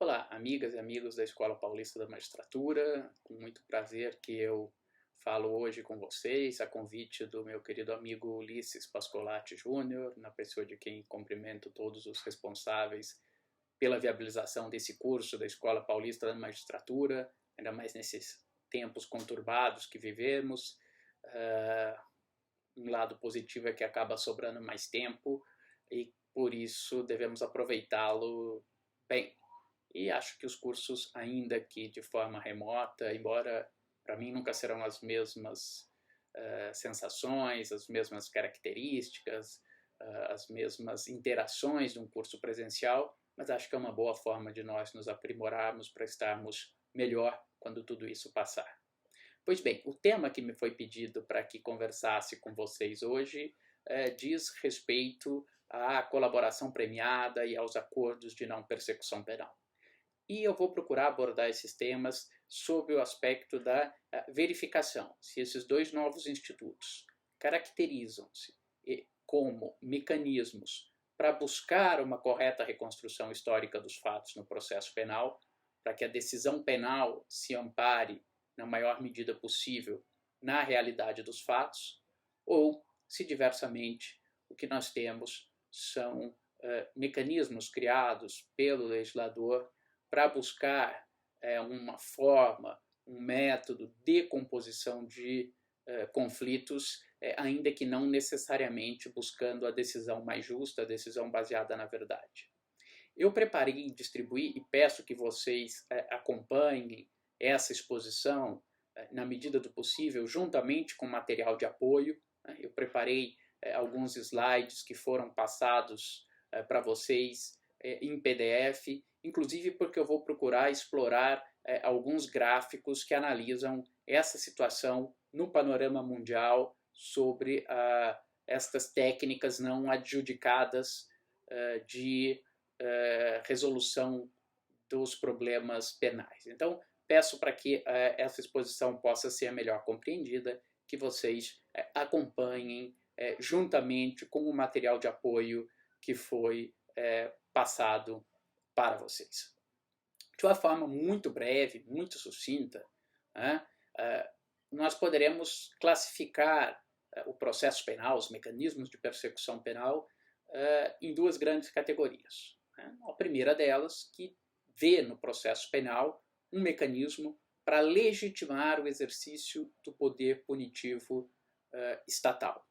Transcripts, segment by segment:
Olá, amigas e amigos da Escola Paulista da Magistratura. Com muito prazer que eu falo hoje com vocês, a convite do meu querido amigo Ulisses Pascolati Júnior, na pessoa de quem cumprimento todos os responsáveis pela viabilização desse curso da Escola Paulista da Magistratura, ainda mais nesses tempos conturbados que vivemos. Um lado positivo é que acaba sobrando mais tempo e, por isso, devemos aproveitá-lo bem. E acho que os cursos, ainda que de forma remota, embora para mim nunca serão as mesmas sensações, as mesmas características, as mesmas interações de um curso presencial, mas acho que é uma boa forma de nós nos aprimorarmos para estarmos melhor quando tudo isso passar. Pois bem, o tema que me foi pedido para que conversasse com vocês hoje diz respeito à colaboração premiada e aos acordos de não persecução penal. E eu vou procurar abordar esses temas sob o aspecto da verificação, se esses dois novos institutos caracterizam-se como mecanismos para buscar uma correta reconstrução histórica dos fatos no processo penal, para que a decisão penal se ampare na maior medida possível na realidade dos fatos, ou se diversamente o que nós temos são mecanismos criados pelo legislador para buscar uma forma, um método de composição de conflitos, ainda que não necessariamente buscando a decisão mais justa, a decisão baseada na verdade. Eu preparei e distribuí, e peço que vocês acompanhem essa exposição na medida do possível, juntamente com material de apoio. Eu preparei alguns slides que foram passados para vocês em PDF, inclusive porque eu vou procurar explorar alguns gráficos que analisam essa situação no panorama mundial sobre estas técnicas não adjudicadas de resolução dos problemas penais. Então, peço para que essa exposição possa ser melhor compreendida, que vocês acompanhem juntamente com o material de apoio que foi passado para vocês. De uma forma muito breve, muito sucinta, nós poderemos classificar o processo penal, os mecanismos de persecução penal, em duas grandes categorias. A primeira delas, que vê no processo penal um mecanismo para legitimar o exercício do poder punitivo estatal.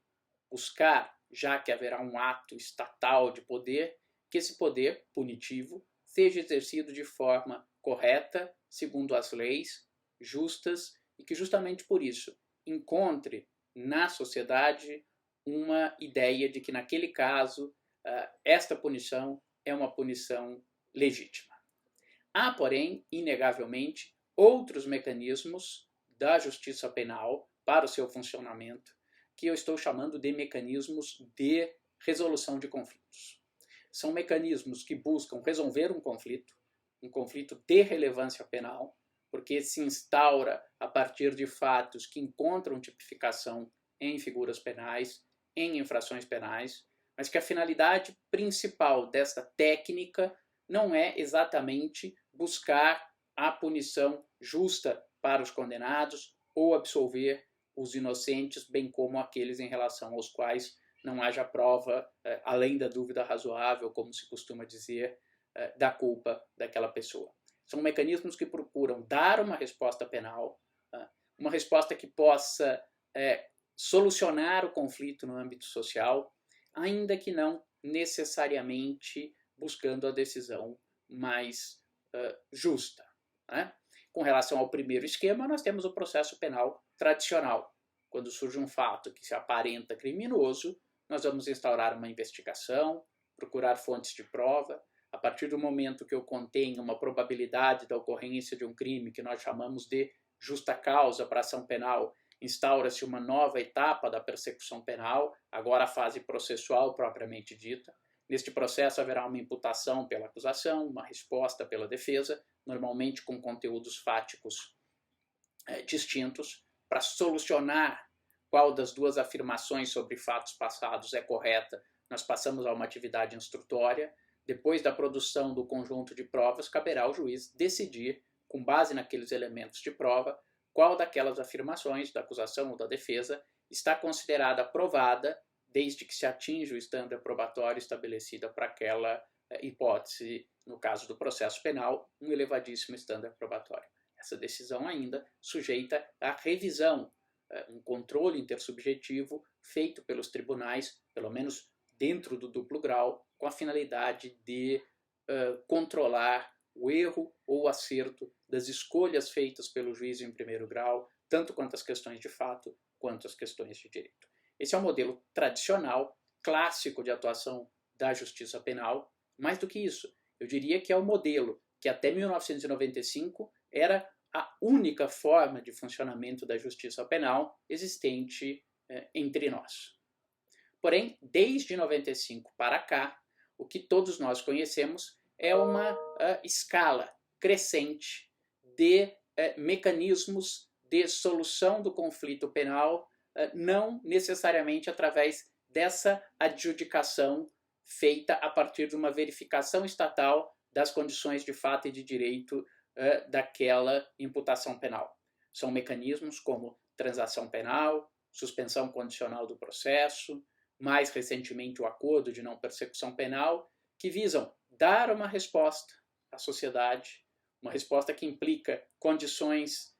Buscar, já que haverá um ato estatal de poder, que esse poder punitivo seja exercido de forma correta, segundo as leis, justas, e que justamente por isso encontre na sociedade uma ideia de que naquele caso esta punição é uma punição legítima. Há, porém, inegavelmente, outros mecanismos da justiça penal para o seu funcionamento que eu estou chamando de mecanismos de resolução de conflitos. São mecanismos que buscam resolver um conflito de relevância penal, porque se instaura a partir de fatos que encontram tipificação em figuras penais, em infrações penais, mas que a finalidade principal desta técnica não é exatamente buscar a punição justa para os condenados ou absolver os inocentes, bem como aqueles em relação aos quais não haja prova, além da dúvida razoável, como se costuma dizer, da culpa daquela pessoa. São mecanismos que procuram dar uma resposta penal, uma resposta que possa solucionar o conflito no âmbito social, ainda que não necessariamente buscando a decisão mais justa. Com relação ao primeiro esquema, nós temos o processo penal tradicional. Quando surge um fato que se aparenta criminoso, nós vamos instaurar uma investigação, procurar fontes de prova. A partir do momento que eu contenho uma probabilidade da ocorrência de um crime que nós chamamos de justa causa para ação penal, instaura-se uma nova etapa da persecução penal, agora a fase processual propriamente dita. Neste processo haverá uma imputação pela acusação, uma resposta pela defesa, normalmente com conteúdos fáticos distintos, para solucionar qual das duas afirmações sobre fatos passados é correta. Nós passamos a uma atividade instrutória. depois da produção do conjunto de provas, caberá ao juiz decidir, com base naqueles elementos de prova, qual daquelas afirmações da acusação ou da defesa está considerada provada, desde que se atinja o estándar probatório estabelecido para aquela hipótese, no caso do processo penal, um elevadíssimo estándar probatório. Essa decisão ainda sujeita à revisão, um controle intersubjetivo feito pelos tribunais, pelo menos dentro do duplo grau, com a finalidade de controlar o erro ou o acerto das escolhas feitas pelo juiz em primeiro grau, tanto quanto as questões de fato, quanto as questões de direito. Esse é o modelo tradicional, clássico de atuação da justiça penal. Mais do que isso, eu diria que é o modelo que até 1995 era a única forma de funcionamento da justiça penal existente entre nós. Porém, desde 95 para cá, o que todos nós conhecemos é uma escala crescente de mecanismos de solução do conflito penal, não necessariamente através dessa adjudicação feita a partir de uma verificação estatal das condições de fato e de direito daquela imputação penal. São mecanismos como transação penal, suspensão condicional do processo, mais recentemente o acordo de não persecução penal, que visam dar uma resposta à sociedade, uma resposta que implica condições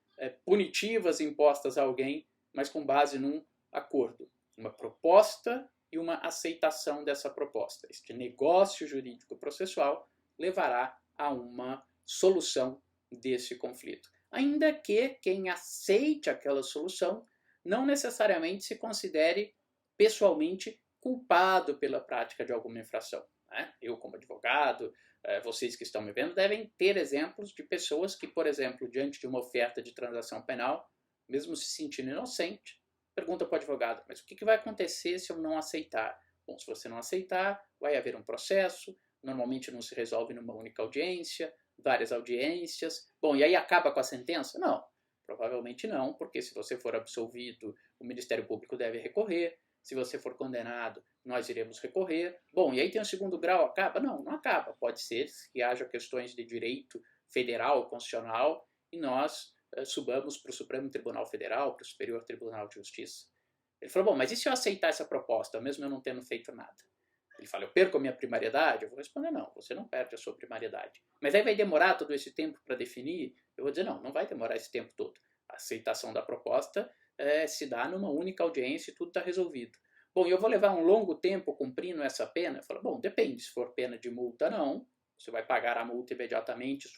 punitivas impostas a alguém, mas com base num acordo, uma proposta e uma aceitação dessa proposta. Este negócio jurídico processual levará a uma solução desse conflito. Ainda que quem aceite aquela solução não necessariamente se considere pessoalmente culpado pela prática de alguma infração. Eu, como advogado, vocês que estão me vendo, devem ter exemplos de pessoas que, por exemplo, diante de uma oferta de transação penal, mesmo se sentindo inocente, pergunta para o advogado, mas o que vai acontecer se eu não aceitar? Bom, se você não aceitar, vai haver um processo, normalmente não se resolve numa única audiência, várias audiências. Bom, e aí acaba com a sentença? Não, provavelmente não, porque se você for absolvido, o Ministério Público deve recorrer. Se você for condenado, nós iremos recorrer. Bom, e aí tem o segundo grau, acaba? Não, não acaba. Pode ser que haja questões de direito federal, constitucional, e nós subamos para o Supremo Tribunal Federal, para o Superior Tribunal de Justiça. Ele falou, bom, mas e se eu aceitar essa proposta, mesmo eu não tendo feito nada? Ele fala, eu perco a minha primariedade? Eu vou responder, não, você não perde a sua primariedade. Mas aí vai demorar todo esse tempo para definir? Eu vou dizer, não, não vai demorar esse tempo todo. A aceitação da proposta se dá numa única audiência e tudo está resolvido. Bom, e eu vou levar um longo tempo cumprindo essa pena? Eu falo, bom, depende, se for pena de multa, não. Você vai pagar a multa imediatamente,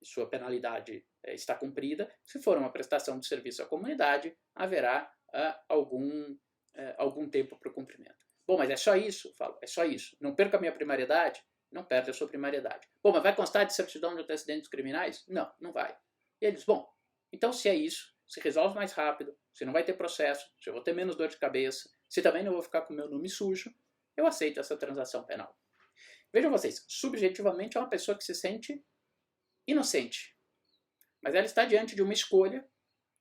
sua penalidade está cumprida. Se for uma prestação de serviço à comunidade, haverá algum tempo para o cumprimento. Bom, mas é só isso? Eu falo, é só isso. Não perca a minha primariedade? Não perde a sua primariedade. Bom, mas vai constar de certidão de antecedentes criminais? Não, não vai. E ele diz, bom, então se é isso, se resolve mais rápido, se não vai ter processo, se eu vou ter menos dor de cabeça, se também não vou ficar com o meu nome sujo, eu aceito essa transação penal. Vejam vocês, subjetivamente é uma pessoa que se sente inocente, mas ela está diante de uma escolha,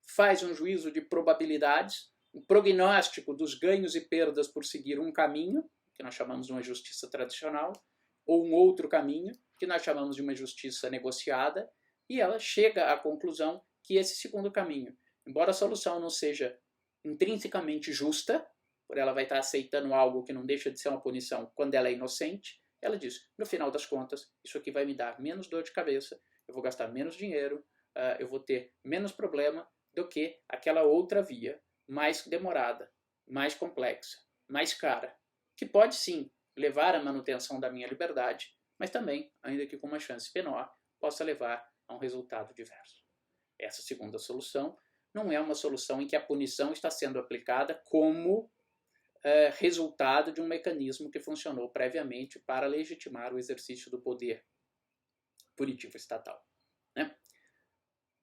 faz um juízo de probabilidades, um prognóstico dos ganhos e perdas por seguir um caminho, que nós chamamos de uma justiça tradicional, ou um outro caminho, que nós chamamos de uma justiça negociada, e ela chega à conclusão que esse segundo caminho, embora a solução não seja intrinsecamente justa, por ela vai estar aceitando algo que não deixa de ser uma punição quando ela é inocente, ela diz, no final das contas, isso aqui vai me dar menos dor de cabeça, eu vou gastar menos dinheiro, eu vou ter menos problema do que aquela outra via, mais demorada, mais complexa, mais cara, que pode sim levar à manutenção da minha liberdade, mas também, ainda que com uma chance menor, possa levar a um resultado diverso. Essa segunda solução não é uma solução em que a punição está sendo aplicada como resultado de um mecanismo que funcionou previamente para legitimar o exercício do poder punitivo estatal. Né?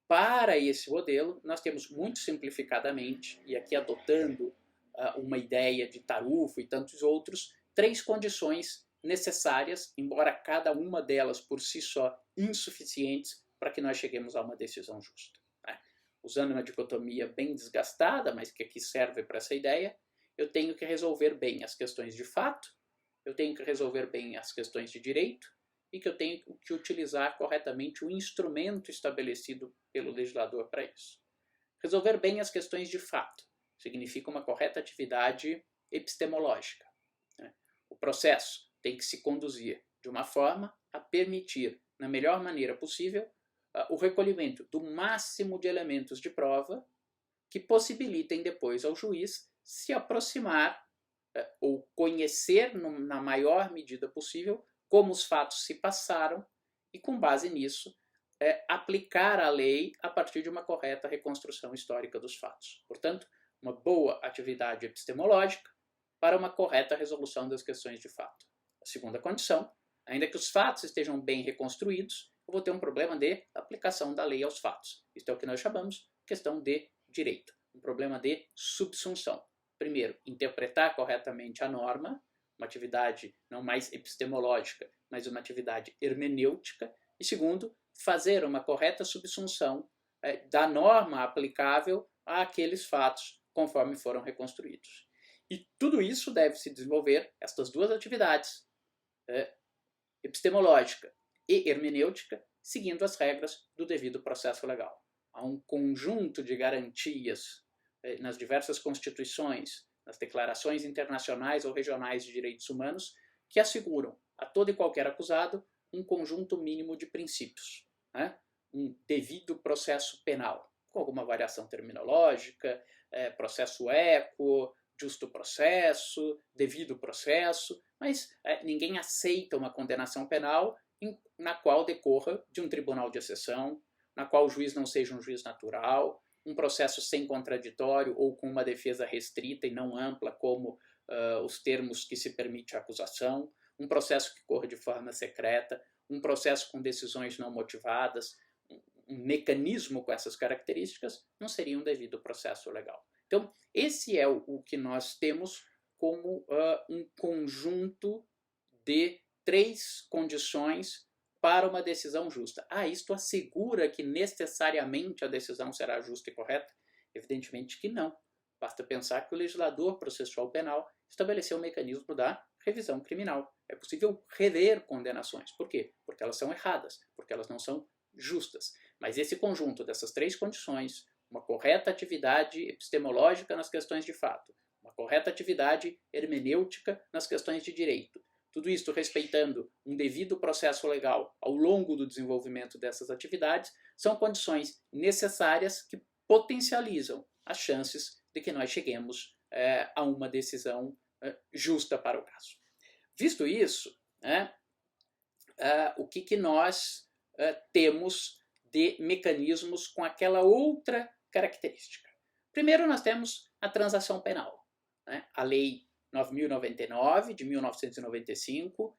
Para esse modelo, nós temos muito simplificadamente, e aqui adotando uma ideia de Tarufo e tantos outros, 3 condições necessárias, embora cada uma delas por si só insuficientes, para que nós cheguemos a uma decisão justa. Né? Usando uma dicotomia bem desgastada, mas que aqui serve para essa ideia, eu tenho que resolver bem as questões de fato, eu tenho que resolver bem as questões de direito e que eu tenho que utilizar corretamente o instrumento estabelecido pelo legislador para isso. Resolver bem as questões de fato significa uma correta atividade epistemológica. O processo tem que se conduzir de uma forma a permitir, na melhor maneira possível, o recolhimento do máximo de elementos de prova que possibilitem depois ao juiz se aproximar ou conhecer na maior medida possível como os fatos se passaram e, com base nisso, aplicar a lei a partir de uma correta reconstrução histórica dos fatos. Portanto, uma boa atividade epistemológica para uma correta resolução das questões de fato. A segunda condição, ainda que os fatos estejam bem reconstruídos, eu vou ter um problema de aplicação da lei aos fatos. Isso é o que nós chamamos de questão de direito, um problema de subsunção. Primeiro, interpretar corretamente a norma, uma atividade não mais epistemológica, mas uma atividade hermenêutica. E segundo, fazer uma correta subsunção da norma aplicável àqueles fatos conforme foram reconstruídos. E tudo isso deve se desenvolver, estas duas atividades, epistemológica e hermenêutica, seguindo as regras do devido processo legal. Há um conjunto de garantias nas diversas constituições, nas declarações internacionais ou regionais de direitos humanos, que asseguram a todo e qualquer acusado um conjunto mínimo de princípios, um devido processo penal, com alguma variação terminológica, processo equo, justo processo, devido processo, mas ninguém aceita uma condenação penal na qual decorra de um tribunal de exceção, na qual o juiz não seja um juiz natural, um processo sem contraditório ou com uma defesa restrita e não ampla, como os termos que se permite a acusação, um processo que corra de forma secreta, um processo com decisões não motivadas, um mecanismo com essas características, não seria um devido processo legal. Então, esse é o que nós temos como um conjunto de 3 condições para uma decisão justa. Isto assegura que necessariamente a decisão será justa e correta? Evidentemente que não. Basta pensar que o legislador processual penal estabeleceu o mecanismo da revisão criminal. É possível rever condenações. Por quê? Porque elas são erradas, porque elas não são justas. Mas esse conjunto dessas 3 condições, uma correta atividade epistemológica nas questões de fato, uma correta atividade hermenêutica nas questões de direito, tudo isso respeitando um devido processo legal ao longo do desenvolvimento dessas atividades, são condições necessárias que potencializam as chances de que nós cheguemos a uma decisão justa para o caso. Visto isso, o que nós temos de mecanismos com aquela outra característica? Primeiro, nós temos a transação penal. A Lei 9.099, de 1995,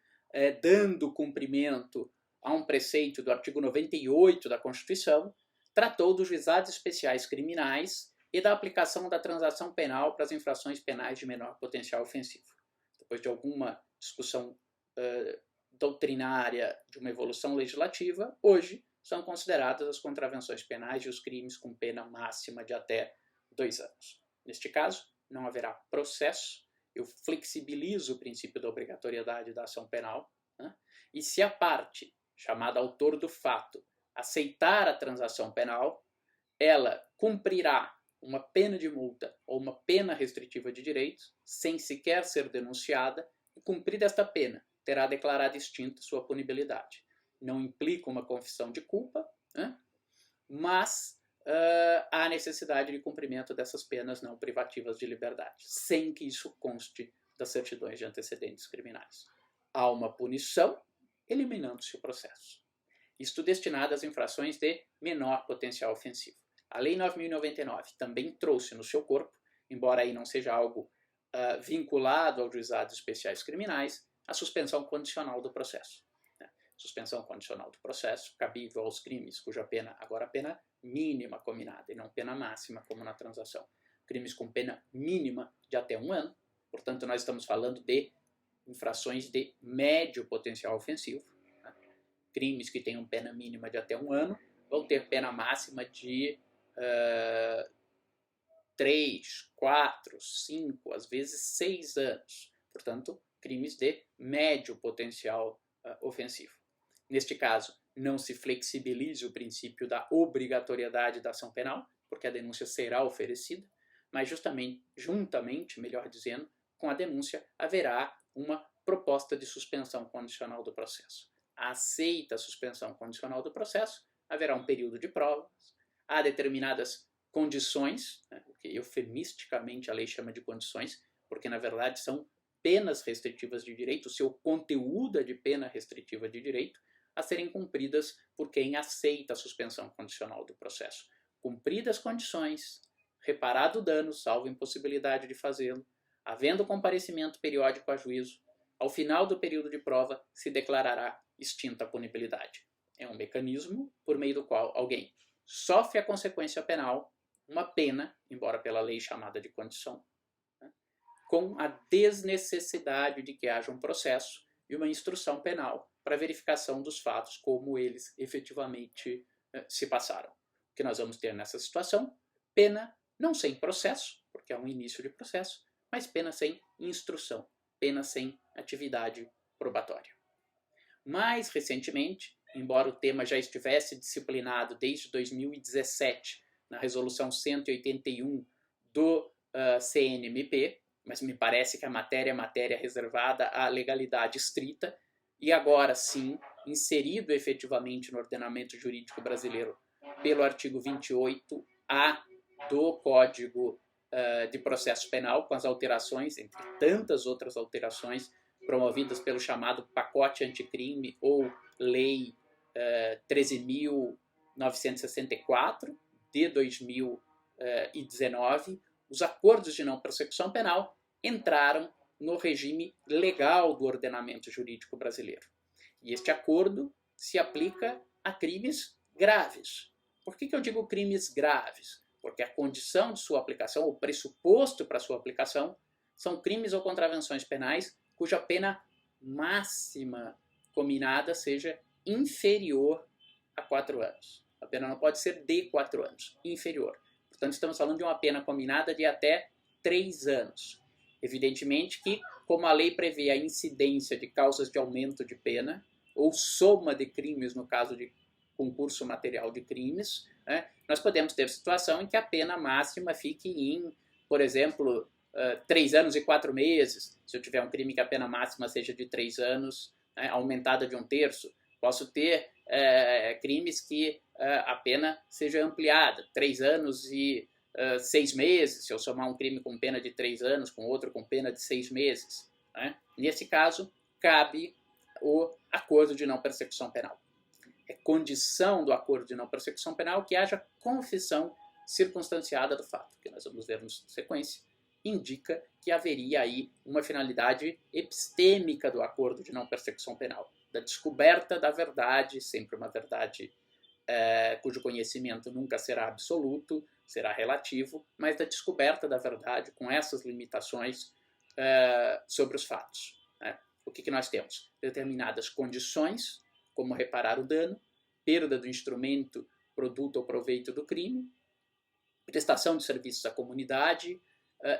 dando cumprimento a um preceito do artigo 98 da Constituição, tratou dos juizados especiais criminais e da aplicação da transação penal para as infrações penais de menor potencial ofensivo. Depois de alguma discussão doutrinária de uma evolução legislativa, hoje são consideradas as contravenções penais e os crimes com pena máxima de até 2 anos. Neste caso, não haverá processo. Eu flexibilizo o princípio da obrigatoriedade da ação penal, e se a parte, chamada autor do fato, aceitar a transação penal, ela cumprirá uma pena de multa ou uma pena restritiva de direitos, sem sequer ser denunciada, e cumprida esta pena, terá declarado extinta sua punibilidade. Não implica uma confissão de culpa, mas há necessidade de cumprimento dessas penas não privativas de liberdade, sem que isso conste das certidões de antecedentes criminais. Há uma punição, eliminando-se o processo. Isto destinado às infrações de menor potencial ofensivo. A Lei 9.099 também trouxe no seu corpo, embora aí não seja algo vinculado aos juizados especiais criminais, a suspensão condicional do processo. Suspensão condicional do processo, cabível aos crimes cuja pena, agora pena mínima combinada e não pena máxima como na transação. Crimes com pena mínima de até 1 ano, portanto nós estamos falando de infrações de médio potencial ofensivo. Crimes que tenham pena mínima de até 1 ano vão ter pena máxima de 3, 4, 5, às vezes 6 anos. Portanto, crimes de médio potencial ofensivo. Neste caso, não se flexibiliza o princípio da obrigatoriedade da ação penal, porque a denúncia será oferecida, mas juntamente, melhor dizendo, com a denúncia haverá uma proposta de suspensão condicional do processo. Aceita a suspensão condicional do processo, haverá um período de provas, há determinadas condições, o que eufemisticamente a lei chama de condições, porque na verdade são penas restritivas de direito, o seu conteúdo é de pena restritiva de direito, a serem cumpridas por quem aceita a suspensão condicional do processo. Cumpridas as condições, reparado o dano, salvo impossibilidade de fazê-lo, havendo comparecimento periódico a juízo, ao final do período de prova se declarará extinta a punibilidade. É um mecanismo por meio do qual alguém sofre a consequência penal, uma pena, embora pela lei chamada de condição, com a desnecessidade de que haja um processo e uma instrução penal para verificação dos fatos como eles efetivamente se passaram. O que nós vamos ter nessa situação? Pena não sem processo, porque é um início de processo, mas pena sem instrução, pena sem atividade probatória. Mais recentemente, embora o tema já estivesse disciplinado desde 2017, na resolução 181 do CNMP, mas me parece que a matéria é matéria reservada à legalidade estrita, e agora sim, inserido efetivamente no ordenamento jurídico brasileiro pelo artigo 28A do Código de Processo Penal, com as alterações, entre tantas outras alterações, promovidas pelo chamado pacote anticrime ou lei 13.964 de 2019, os acordos de não persecução penal entraram no regime legal do ordenamento jurídico brasileiro. E este acordo se aplica a crimes graves. Por que eu digo crimes graves? Porque a condição de sua aplicação, o pressuposto para sua aplicação, são crimes ou contravenções penais cuja pena máxima combinada seja inferior a 4 anos. A pena não pode ser de 4 anos, inferior. Portanto, estamos falando de uma pena combinada de até 3 anos. Evidentemente que, como a lei prevê a incidência de causas de aumento de pena, ou soma de crimes no caso de concurso material de crimes, nós podemos ter situação em que a pena máxima fique em, por exemplo, 3 anos e 4 meses, se eu tiver um crime que a pena máxima seja de 3 anos, aumentada de 1/3. Posso ter crimes que a pena seja ampliada, 3 anos e 6 meses, se eu somar um crime com pena de 3 anos, com outro com pena de 6 meses. Nesse caso, cabe o acordo de não persecução penal. É condição do acordo de não persecução penal que haja confissão circunstanciada do fato, que nós vamos ver na sequência, indica que haveria aí uma finalidade epistêmica do acordo de não persecução penal, da descoberta da verdade, sempre uma verdade cujo conhecimento nunca será absoluto, será relativo, mas da descoberta da verdade com essas limitações sobre os fatos. O que nós temos? Determinadas condições, como reparar o dano, perda do instrumento, produto ou proveito do crime, prestação de serviços à comunidade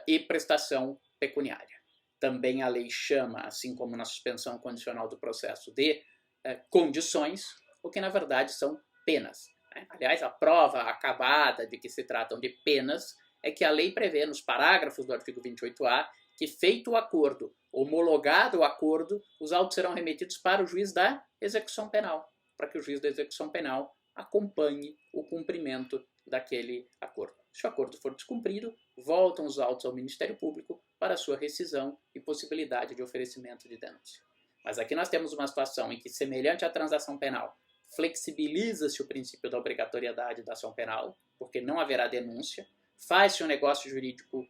e prestação pecuniária. Também a lei chama, assim como na suspensão condicional do processo, de condições, o que na verdade são penas. Aliás, a prova acabada de que se tratam de penas é que a lei prevê nos parágrafos do artigo 28A que, feito o acordo, homologado o acordo, os autos serão remetidos para o juiz da execução penal, para que o juiz da execução penal acompanhe o cumprimento daquele acordo. Se o acordo for descumprido, voltam os autos ao Ministério Público para sua rescisão e possibilidade de oferecimento de denúncia. Mas aqui nós temos uma situação em que, semelhante à transação penal, flexibiliza-se o princípio da obrigatoriedade da ação penal, porque não haverá denúncia, faz-se um negócio jurídico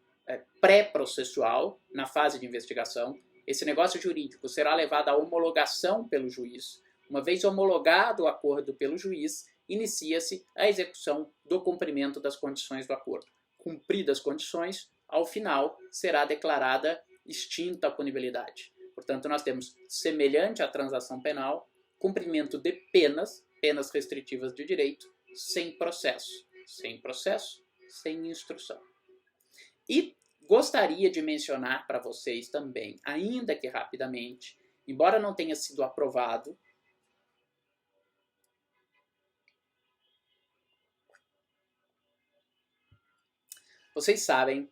pré-processual na fase de investigação. Esse negócio jurídico será levado à homologação pelo juiz. Uma vez homologado o acordo pelo juiz, inicia-se a execução do cumprimento das condições do acordo. Cumpridas as condições, ao final será declarada extinta a punibilidade. Portanto, nós temos, semelhante à transação penal, cumprimento de penas restritivas de direito, sem processo, sem instrução. E Gostaria de mencionar para vocês também, ainda que rapidamente, embora não tenha sido aprovado, vocês sabem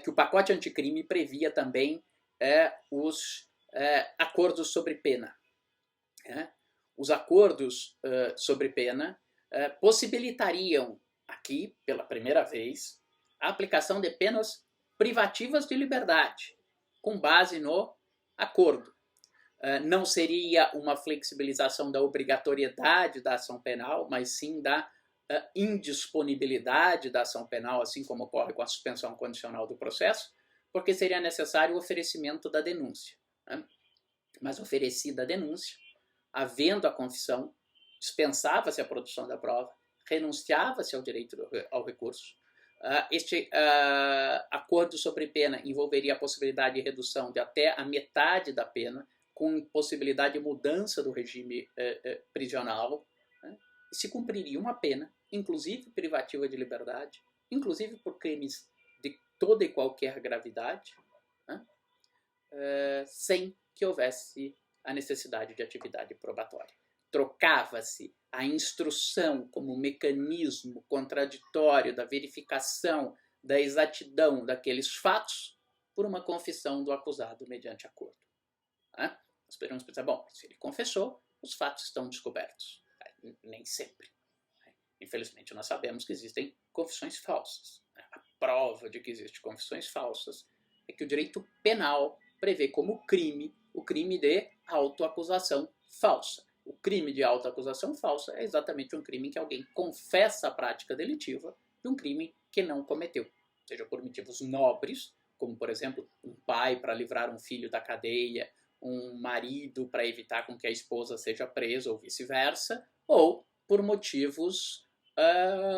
que o pacote anticrime previa também os acordos sobre pena. Os acordos sobre pena possibilitariam aqui, pela primeira vez, a aplicação de penas privativas de liberdade, com base no acordo. Não seria uma flexibilização da obrigatoriedade da ação penal, mas sim da indisponibilidade da ação penal, assim como ocorre com a suspensão condicional do processo, porque seria necessário o oferecimento da denúncia. Mas oferecida a denúncia, havendo a confissão, dispensava-se a produção da prova, renunciava-se ao direito ao recurso. Este acordo sobre pena envolveria a possibilidade de redução de até a metade da pena, com possibilidade de mudança do regime prisional, e se cumpriria uma pena, inclusive privativa de liberdade, inclusive por crimes de toda e qualquer gravidade, sem que houvesse a necessidade de atividade probatória. Trocava-se a instrução como mecanismo contraditório da verificação da exatidão daqueles fatos por uma confissão do acusado mediante acordo. Nós poderíamos pensar, bom, se ele confessou, os fatos estão descobertos. Nem sempre. Infelizmente, nós sabemos que existem confissões falsas. A prova de que existem confissões falsas é que o direito penal prevê como crime o crime de autoacusação falsa. O crime de autoacusação falsa é exatamente um crime em que alguém confessa a prática delitiva de um crime que não cometeu, seja por motivos nobres, como, por exemplo, um pai para livrar um filho da cadeia, um marido para evitar com que a esposa seja presa ou vice-versa, ou por motivos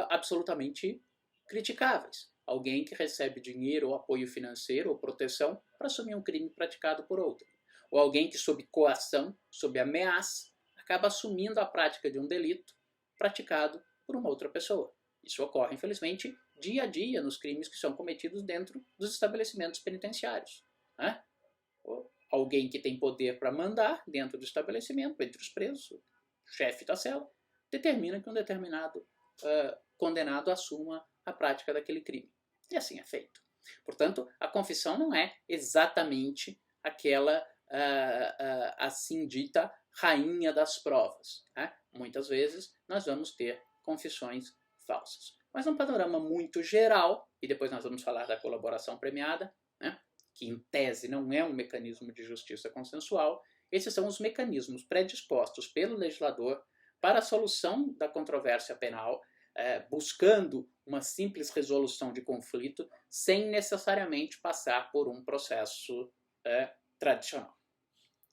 absolutamente criticáveis. Alguém que recebe dinheiro ou apoio financeiro ou proteção para assumir um crime praticado por outro. Ou alguém que, sob coação, sob ameaça, acaba assumindo a prática de um delito praticado por uma outra pessoa. Isso ocorre, infelizmente, dia a dia nos crimes que são cometidos dentro dos estabelecimentos penitenciários. Ou alguém que tem poder para mandar dentro do estabelecimento, entre os presos, o chefe da cela, determina que um determinado condenado assuma a prática daquele crime. E assim é feito. Portanto, a confissão não é exatamente aquela assim dita rainha das provas. Muitas vezes nós vamos ter confissões falsas. Mas num panorama muito geral, e depois nós vamos falar da colaboração premiada, que em tese não é um mecanismo de justiça consensual, esses são os mecanismos predispostos pelo legislador para a solução da controvérsia penal, buscando uma simples resolução de conflito sem necessariamente passar por um processo tradicional.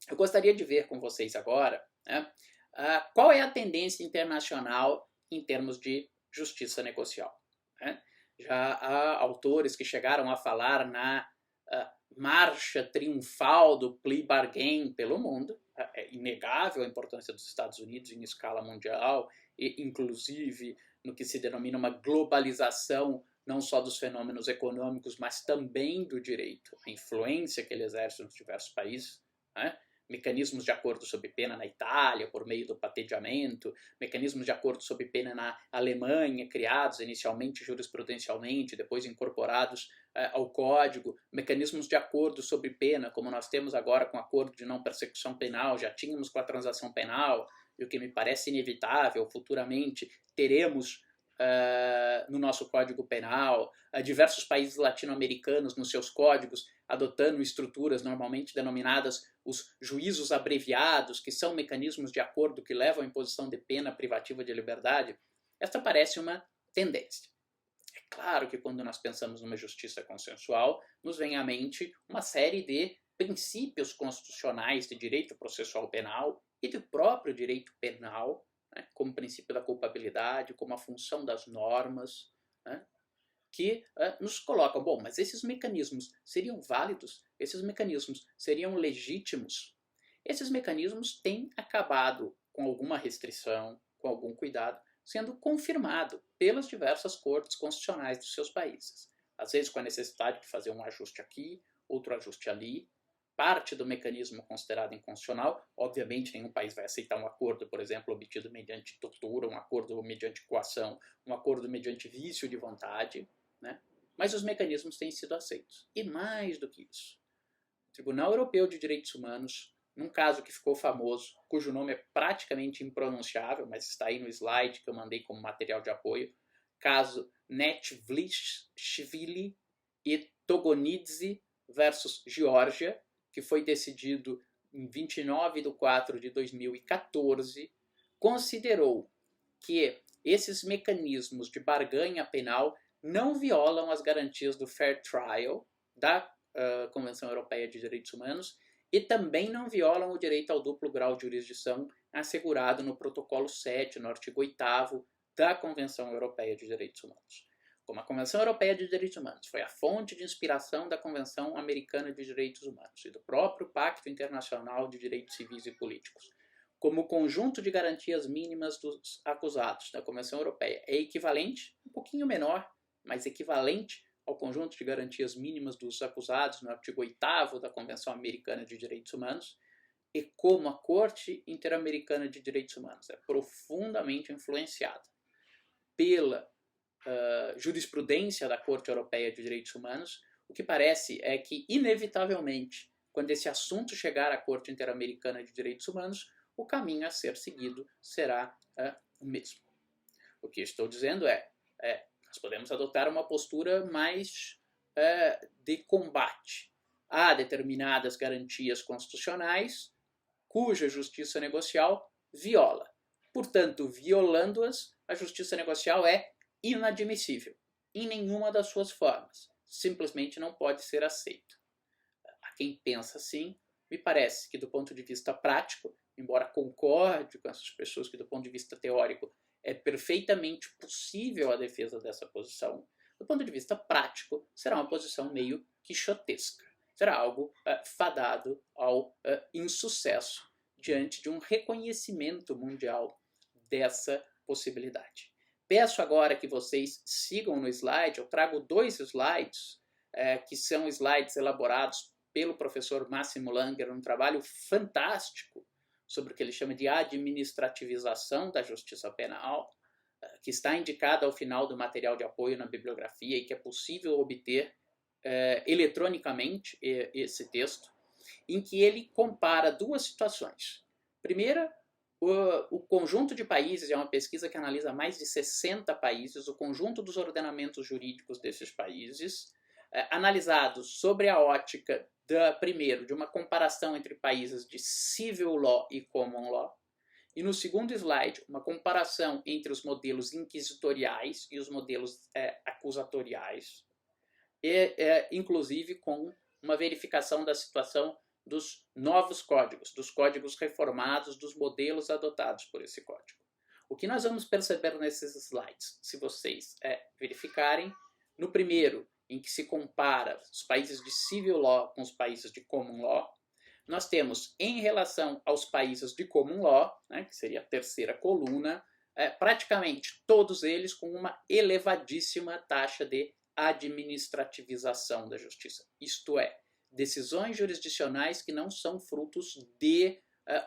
Eu gostaria de ver com vocês agora qual é a tendência internacional em termos de justiça negocial. Já há autores que chegaram a falar na marcha triunfal do plea bargain pelo mundo. É inegável a importância dos Estados Unidos em escala mundial, e inclusive no que se denomina uma globalização não só dos fenômenos econômicos, mas também do direito, a influência que ele exerce nos diversos países, mecanismos de acordo sob pena na Itália, por meio do patenteamento, mecanismos de acordo sob pena na Alemanha, criados inicialmente jurisprudencialmente, depois incorporados ao Código, mecanismos de acordo sob pena, como nós temos agora com o acordo de não persecução penal, já tínhamos com a transação penal, e o que me parece inevitável, futuramente teremos no nosso Código Penal, diversos países latino-americanos nos seus códigos adotando estruturas normalmente denominadas os juízos abreviados, que são mecanismos de acordo que levam à imposição de pena privativa de liberdade. Esta parece uma tendência. É claro que quando nós pensamos numa justiça consensual, nos vem à mente uma série de princípios constitucionais de direito processual penal e do próprio direito penal, como o princípio da culpabilidade, como a função das normas, que nos colocam, bom, mas esses mecanismos seriam válidos? Esses mecanismos seriam legítimos? Esses mecanismos têm acabado com alguma restrição, com algum cuidado, sendo confirmado pelas diversas cortes constitucionais dos seus países. às vezes com a necessidade de fazer um ajuste aqui, outro ajuste ali, parte do mecanismo considerado inconstitucional. Obviamente, nenhum país vai aceitar um acordo, por exemplo, obtido mediante tortura, um acordo mediante coação, um acordo mediante vício de vontade, né? Mas os mecanismos têm sido aceitos. E mais do que isso, o Tribunal Europeu de Direitos Humanos, num caso que ficou famoso, cujo nome é praticamente impronunciável, mas está aí no slide que eu mandei como material de apoio, caso Netvlishvili e Togonidze versus Geórgia, que foi decidido em 29/4/2014, considerou que esses mecanismos de barganha penal não violam as garantias do fair trial da Convenção Europeia de Direitos Humanos e também não violam o direito ao duplo grau de jurisdição assegurado no protocolo 7, no artigo 8º da Convenção Europeia de Direitos Humanos. Como a Convenção Europeia de Direitos Humanos foi a fonte de inspiração da Convenção Americana de Direitos Humanos e do próprio Pacto Internacional de Direitos Civis e Políticos, como o conjunto de garantias mínimas dos acusados da Convenção Europeia é equivalente, um pouquinho menor, mas equivalente ao conjunto de garantias mínimas dos acusados no artigo 8º da Convenção Americana de Direitos Humanos, e como a Corte Interamericana de Direitos Humanos é profundamente influenciada pela jurisprudência da Corte Europeia de Direitos Humanos, o que parece é que, inevitavelmente, quando esse assunto chegar à Corte Interamericana de Direitos Humanos, o caminho a ser seguido será o mesmo. O que estou dizendo nós podemos adotar uma postura mais de combate a determinadas garantias constitucionais cuja justiça negocial viola. Portanto, violando-as, a justiça negocial é inadmissível em nenhuma das suas formas. Simplesmente não pode ser aceito. A quem pensa assim, me parece que do ponto de vista prático, embora concorde com essas pessoas que do ponto de vista teórico é perfeitamente possível a defesa dessa posição, do ponto de vista prático será uma posição meio quixotesca. Será algo fadado ao insucesso diante de um reconhecimento mundial dessa possibilidade. Peço agora que vocês sigam no slide, eu trago 2 slides, que são slides elaborados pelo professor Máximo Langer, um trabalho fantástico sobre o que ele chama de administrativização da justiça penal, que está indicado ao final do material de apoio na bibliografia e que é possível obter eletronicamente esse texto, em que ele compara 2 situações. Primeira, o conjunto de países, é uma pesquisa que analisa mais de 60 países, o conjunto dos ordenamentos jurídicos desses países, analisados sobre a ótica, primeiro, de uma comparação entre países de civil law e common law, e no segundo slide, uma comparação entre os modelos inquisitoriais e os modelos acusatoriais, e inclusive com uma verificação da situação dos novos códigos, dos códigos reformados, dos modelos adotados por esse código. O que nós vamos perceber nesses slides, se vocês verificarem, no primeiro, em que se compara os países de civil law com os países de common law, nós temos, em relação aos países de common law, que seria a terceira coluna, praticamente todos eles com uma elevadíssima taxa de administrativização da justiça. Isto é, decisões jurisdicionais que não são frutos de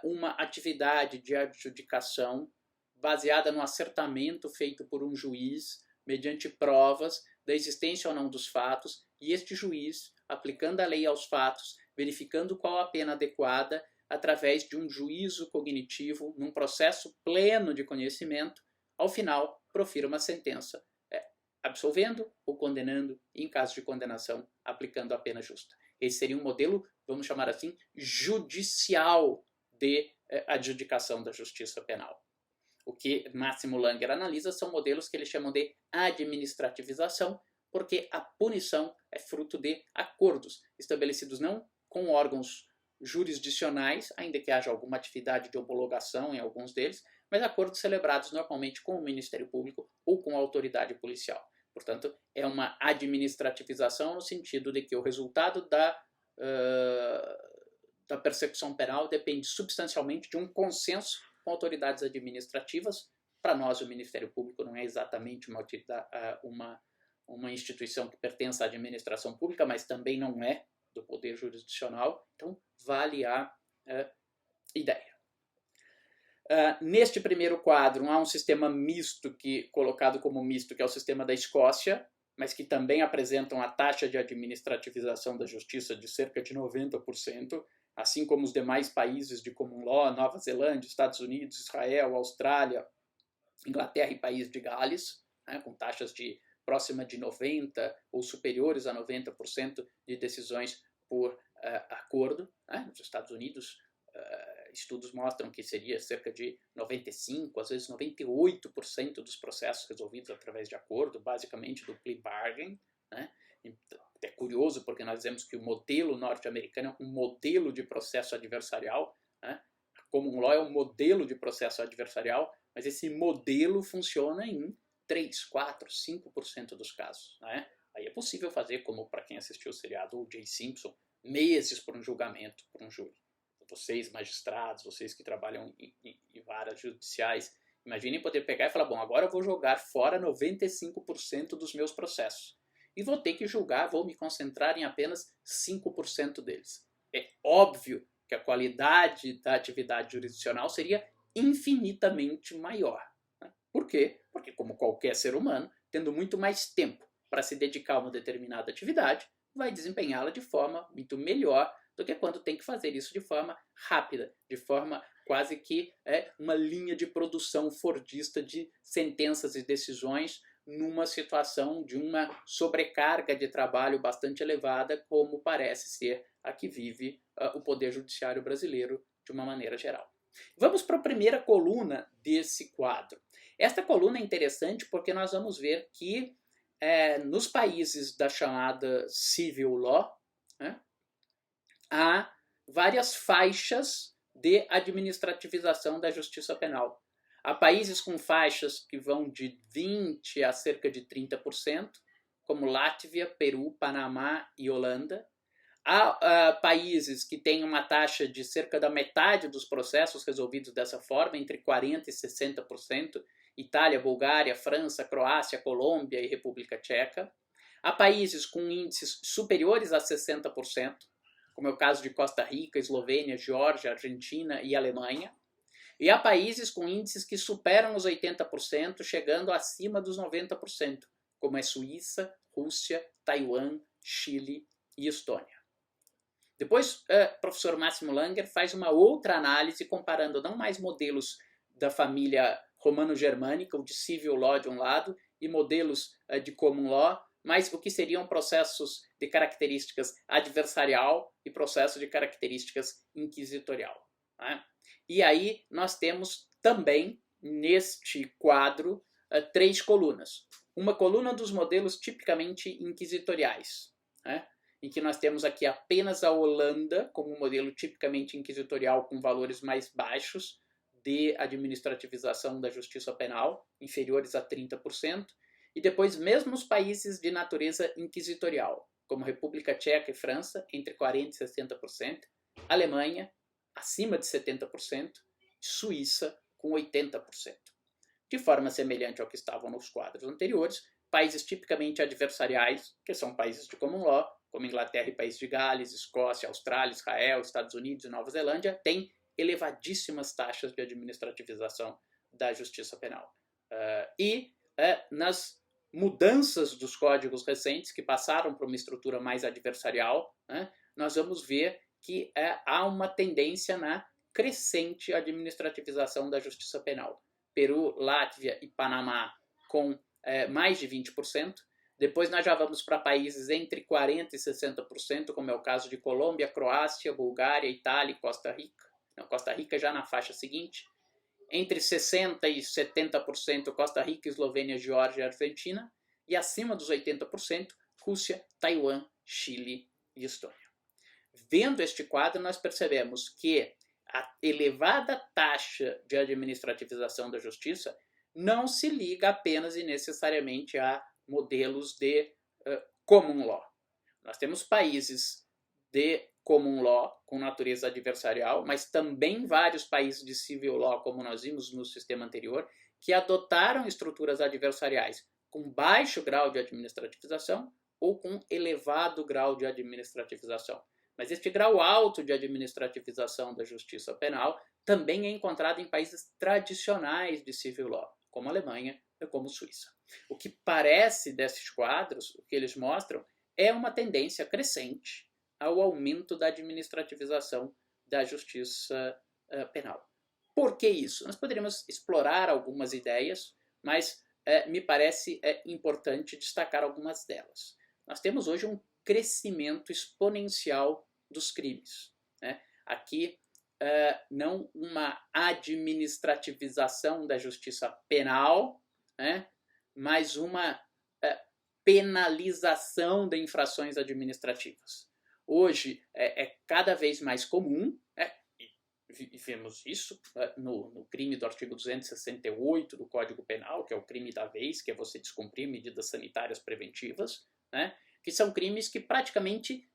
uma atividade de adjudicação baseada no acertamento feito por um juiz mediante provas da existência ou não dos fatos, e este juiz, aplicando a lei aos fatos, verificando qual a pena adequada, através de um juízo cognitivo, num processo pleno de conhecimento, ao final, profira uma sentença, absolvendo ou condenando, e em caso de condenação, aplicando a pena justa. Esse seria um modelo, vamos chamar assim, judicial de adjudicação da justiça penal. O que Máximo Langer analisa são modelos que eles chamam de administrativização, porque a punição é fruto de acordos estabelecidos não com órgãos jurisdicionais, ainda que haja alguma atividade de homologação em alguns deles, mas acordos celebrados normalmente com o Ministério Público ou com a autoridade policial. Portanto, é uma administrativização no sentido de que o resultado da persecução penal depende substancialmente de um consenso com autoridades administrativas. Para nós, o Ministério Público não é exatamente uma uma instituição que pertence à administração pública, mas também não é do poder jurisdicional, então vale a ideia. Neste primeiro quadro, há um sistema misto, colocado como misto, que é o sistema da Escócia, mas que também apresenta uma taxa de administrativização da justiça de cerca de 90%, assim como os demais países de common law, Nova Zelândia, Estados Unidos, Israel, Austrália, Inglaterra e País de Gales, né, com taxas de próxima de 90% ou superiores a 90% de decisões por acordo. Né? Nos Estados Unidos, estudos mostram que seria cerca de 95%, às vezes 98% dos processos resolvidos através de acordo, basicamente do plea bargain. Né? É curioso porque nós dizemos que o modelo norte-americano é um modelo de processo adversarial. Né? A common law é um modelo de processo adversarial, mas esse modelo funciona em 3, 4, 5% dos casos. Né? Aí é possível fazer, como para quem assistiu o seriado O.J. Simpson, meses por um julgamento, por um júri. Vocês, magistrados, vocês que trabalham em varas judiciais, imaginem poder pegar e falar, bom, agora eu vou jogar fora 95% dos meus processos. E vou ter que julgar, vou me concentrar em apenas 5% deles. É óbvio que a qualidade da atividade jurisdicional seria infinitamente maior. Né? Por quê? Porque, como qualquer ser humano, tendo muito mais tempo para se dedicar a uma determinada atividade, vai desempenhá-la de forma muito melhor do que quando tem que fazer isso de forma rápida, de forma quase que uma linha de produção fordista de sentenças e decisões numa situação de uma sobrecarga de trabalho bastante elevada, como parece ser a que vive o Poder Judiciário brasileiro de uma maneira geral. Vamos para a primeira coluna desse quadro. Esta coluna é interessante porque nós vamos ver que nos países da chamada civil law, né, há várias faixas de administrativização da justiça penal. Há países com faixas que vão de 20% a cerca de 30%, como Látvia, Peru, Panamá e Holanda. Há países que têm uma taxa de cerca da metade dos processos resolvidos dessa forma, entre 40% e 60%, Itália, Bulgária, França, Croácia, Colômbia e República Tcheca. Há países com índices superiores a 60%, como é o caso de Costa Rica, Eslovênia, Geórgia, Argentina e Alemanha. E há países com índices que superam os 80%, chegando acima dos 90%, como é Suíça, Rússia, Taiwan, Chile e Estônia. Depois, o professor Máximo Langer faz uma outra análise comparando não mais modelos da família romano-germânica, ou de civil law de um lado, e modelos de common law, mas o que seriam processos de características adversarial e processos de características inquisitorial. Né? E aí nós temos também, neste quadro, 3 colunas. Uma coluna dos modelos tipicamente inquisitoriais, né? Em que nós temos aqui apenas a Holanda como um modelo tipicamente inquisitorial com valores mais baixos de administrativização da justiça penal, inferiores a 30%, e depois mesmo os países de natureza inquisitorial, como República Tcheca e França, entre 40% e 60%, Alemanha, acima de 70%, Suíça, com 80%. De forma semelhante ao que estavam nos quadros anteriores, países tipicamente adversariais, que são países de common law, como Inglaterra e País de Gales, Escócia, Austrália, Israel, Estados Unidos e Nova Zelândia, têm elevadíssimas taxas de administrativização da justiça penal. Nas mudanças dos códigos recentes, que passaram para uma estrutura mais adversarial, né, nós vamos ver que há uma tendência na crescente administrativização da justiça penal. Peru, Látvia e Panamá com mais de 20%. Depois nós já vamos para países entre 40% e 60%, como é o caso de Colômbia, Croácia, Bulgária, Itália e Costa Rica. Não, Costa Rica já na faixa seguinte. Entre 60% e 70% Costa Rica, Eslovênia, Geórgia e Argentina. E acima dos 80% Rússia, Taiwan, Chile e Estônia. Vendo este quadro, nós percebemos que a elevada taxa de administrativização da justiça não se liga apenas e necessariamente a modelos de common law. Nós temos países de common law com natureza adversarial, mas também vários países de civil law, como nós vimos no sistema anterior, que adotaram estruturas adversariais com baixo grau de administrativização ou com elevado grau de administrativização. Mas este grau alto de administrativização da justiça penal também é encontrado em países tradicionais de civil law, como a Alemanha e como a Suíça. O que parece desses quadros, o que eles mostram, é uma tendência crescente ao aumento da administrativização da justiça penal. Por que isso? Nós poderíamos explorar algumas ideias, mas me parece importante destacar algumas delas. Nós temos hoje um crescimento exponencial dos crimes, né? Aqui, não uma administrativização da justiça penal, né? Mas uma penalização de infrações administrativas. Hoje é cada vez mais comum, e vemos isso no crime do artigo 268 do Código Penal, que é o crime da vez, que é você descumprir medidas sanitárias preventivas, né? Que são crimes que praticamente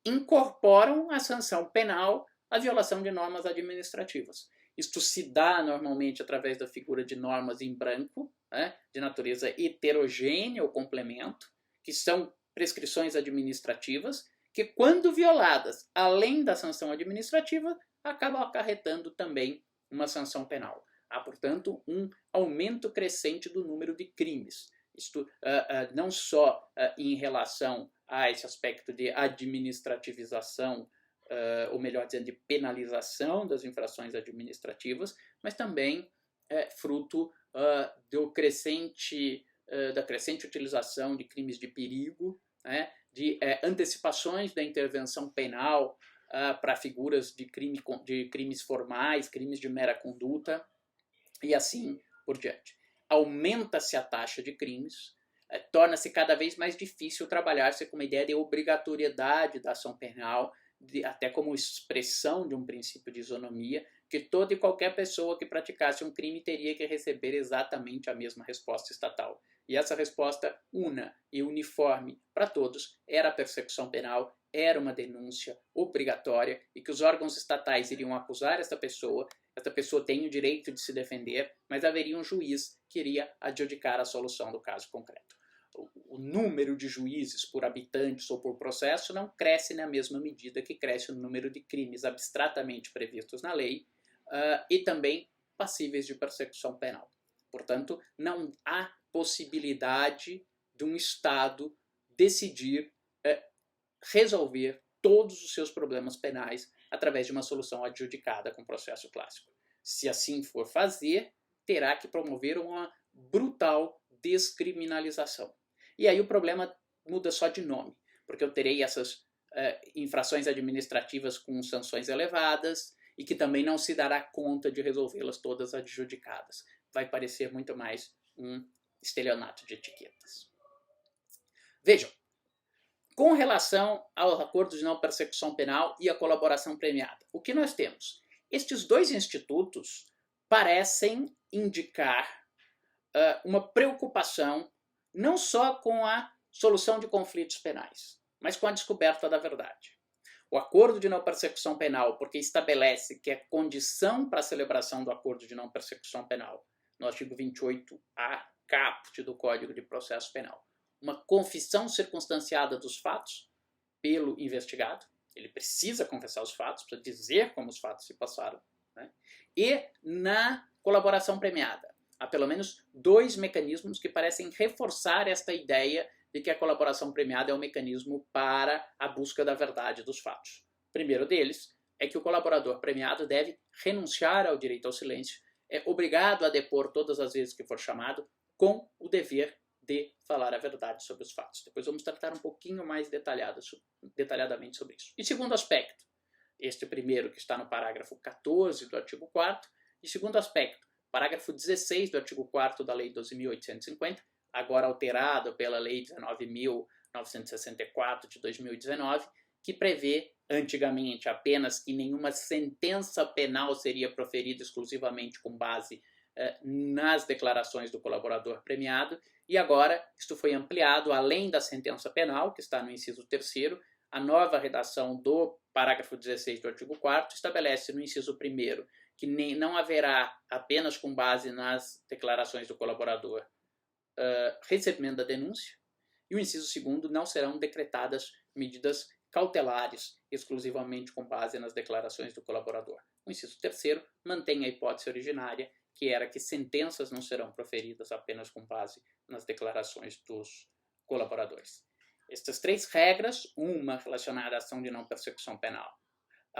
incorporam a sanção penal à violação de normas administrativas. Isto se dá normalmente através da figura de normas em branco, né, de natureza heterogênea ou complemento, que são prescrições administrativas, que quando violadas, além da sanção administrativa, acabam acarretando também uma sanção penal. Há, portanto, um aumento crescente do número de crimes. Isto não só em relação a esse aspecto de administrativização, ou melhor dizendo, de penalização das infrações administrativas, mas também fruto da crescente utilização de crimes de perigo, né, de antecipações da intervenção penal para figuras de crimes formais, crimes de mera conduta, e assim por diante. Aumenta-se a taxa de crimes, torna-se cada vez mais difícil trabalhar-se com uma ideia de obrigatoriedade da ação penal, até como expressão de um princípio de isonomia, que toda e qualquer pessoa que praticasse um crime teria que receber exatamente a mesma resposta estatal. E essa resposta una e uniforme para todos era a persecução penal, era uma denúncia obrigatória e que os órgãos estatais iriam acusar essa pessoa tem o direito de se defender, mas haveria um juiz que iria adjudicar a solução do caso concreto. O número de juízes por habitantes ou por processo não cresce na mesma medida que cresce o número de crimes abstratamente previstos na lei e também passíveis de persecução penal. Portanto, não há possibilidade de um Estado decidir resolver todos os seus problemas penais através de uma solução adjudicada com processo clássico. Se assim for fazer, terá que promover uma brutal descriminalização. E aí o problema muda só de nome, porque eu terei essas infrações administrativas com sanções elevadas e que também não se dará conta de resolvê-las todas adjudicadas. Vai parecer muito mais um estelionato de etiquetas. Vejam, com relação aos acordos de não persecução penal e a colaboração premiada, o que nós temos? Estes dois institutos parecem indicar uma preocupação não só com a solução de conflitos penais, mas com a descoberta da verdade. O acordo de não persecução penal, porque estabelece que é condição para a celebração do acordo de não persecução penal, no artigo 28A, caput do Código de Processo Penal, uma confissão circunstanciada dos fatos pelo investigado, ele precisa confessar os fatos, precisa dizer como os fatos se passaram, né? E na colaboração premiada. Há pelo menos dois mecanismos que parecem reforçar esta ideia de que a colaboração premiada é um mecanismo para a busca da verdade dos fatos. O primeiro deles é que o colaborador premiado deve renunciar ao direito ao silêncio, é obrigado a depor todas as vezes que for chamado, com o dever de falar a verdade sobre os fatos. Depois vamos tratar um pouquinho mais detalhadamente sobre isso. E segundo aspecto, este primeiro que está no parágrafo 14 do artigo 4º, e segundo aspecto, parágrafo 16 do artigo 4º da Lei 12.850, agora alterado pela Lei 19.964 de 2019, que prevê, antigamente, apenas que nenhuma sentença penal seria proferida exclusivamente com base nas declarações do colaborador premiado, e agora isto foi ampliado, além da sentença penal, que está no inciso 3º, a nova redação do parágrafo 16 do artigo 4º estabelece no inciso 1º que não haverá, apenas com base nas declarações do colaborador, recebimento da denúncia, e o inciso 2º, não serão decretadas medidas cautelares exclusivamente com base nas declarações do colaborador. O inciso 3º, mantém a hipótese originária, que era que sentenças não serão proferidas apenas com base nas declarações dos colaboradores. Estas 3 regras, uma relacionada à ação de não persecução penal,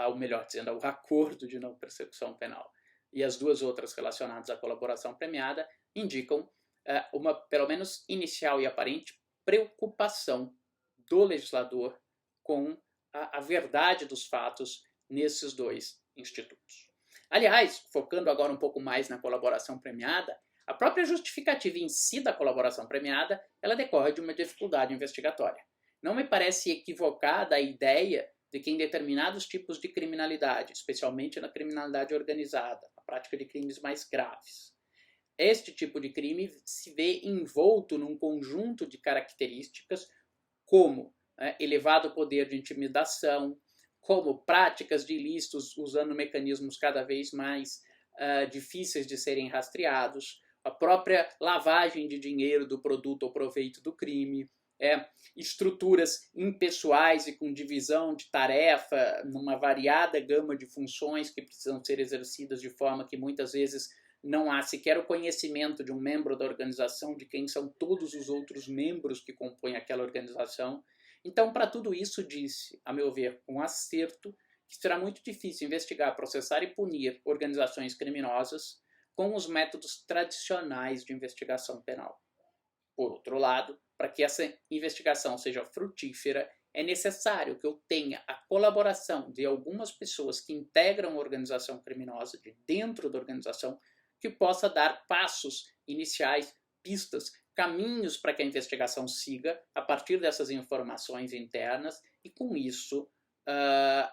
ou melhor dizendo, ao acordo de não persecução penal, e as 2 outras relacionadas à colaboração premiada, indicam uma, pelo menos inicial e aparente, preocupação do legislador com a verdade dos fatos nesses 2 institutos. Aliás, focando agora um pouco mais na colaboração premiada, a própria justificativa em si da colaboração premiada, ela decorre de uma dificuldade investigatória. Não me parece equivocada a ideia de que em determinados tipos de criminalidade, especialmente na criminalidade organizada, a prática de crimes mais graves, este tipo de crime se vê envolto num conjunto de características como elevado poder de intimidação, como práticas de ilícitos usando mecanismos cada vez mais difíceis de serem rastreados, a própria lavagem de dinheiro do produto ou proveito do crime, estruturas impessoais e com divisão de tarefa numa variada gama de funções que precisam ser exercidas de forma que muitas vezes não há sequer o conhecimento de um membro da organização de quem são todos os outros membros que compõem aquela organização. Então, para tudo isso, disse, a meu ver, com acerto, que será muito difícil investigar, processar e punir organizações criminosas com os métodos tradicionais de investigação penal. Por outro lado, para que essa investigação seja frutífera, é necessário que eu tenha a colaboração de algumas pessoas que integram a organização criminosa, de dentro da organização, que possa dar passos iniciais, pistas, caminhos para que a investigação siga a partir dessas informações internas e, com isso,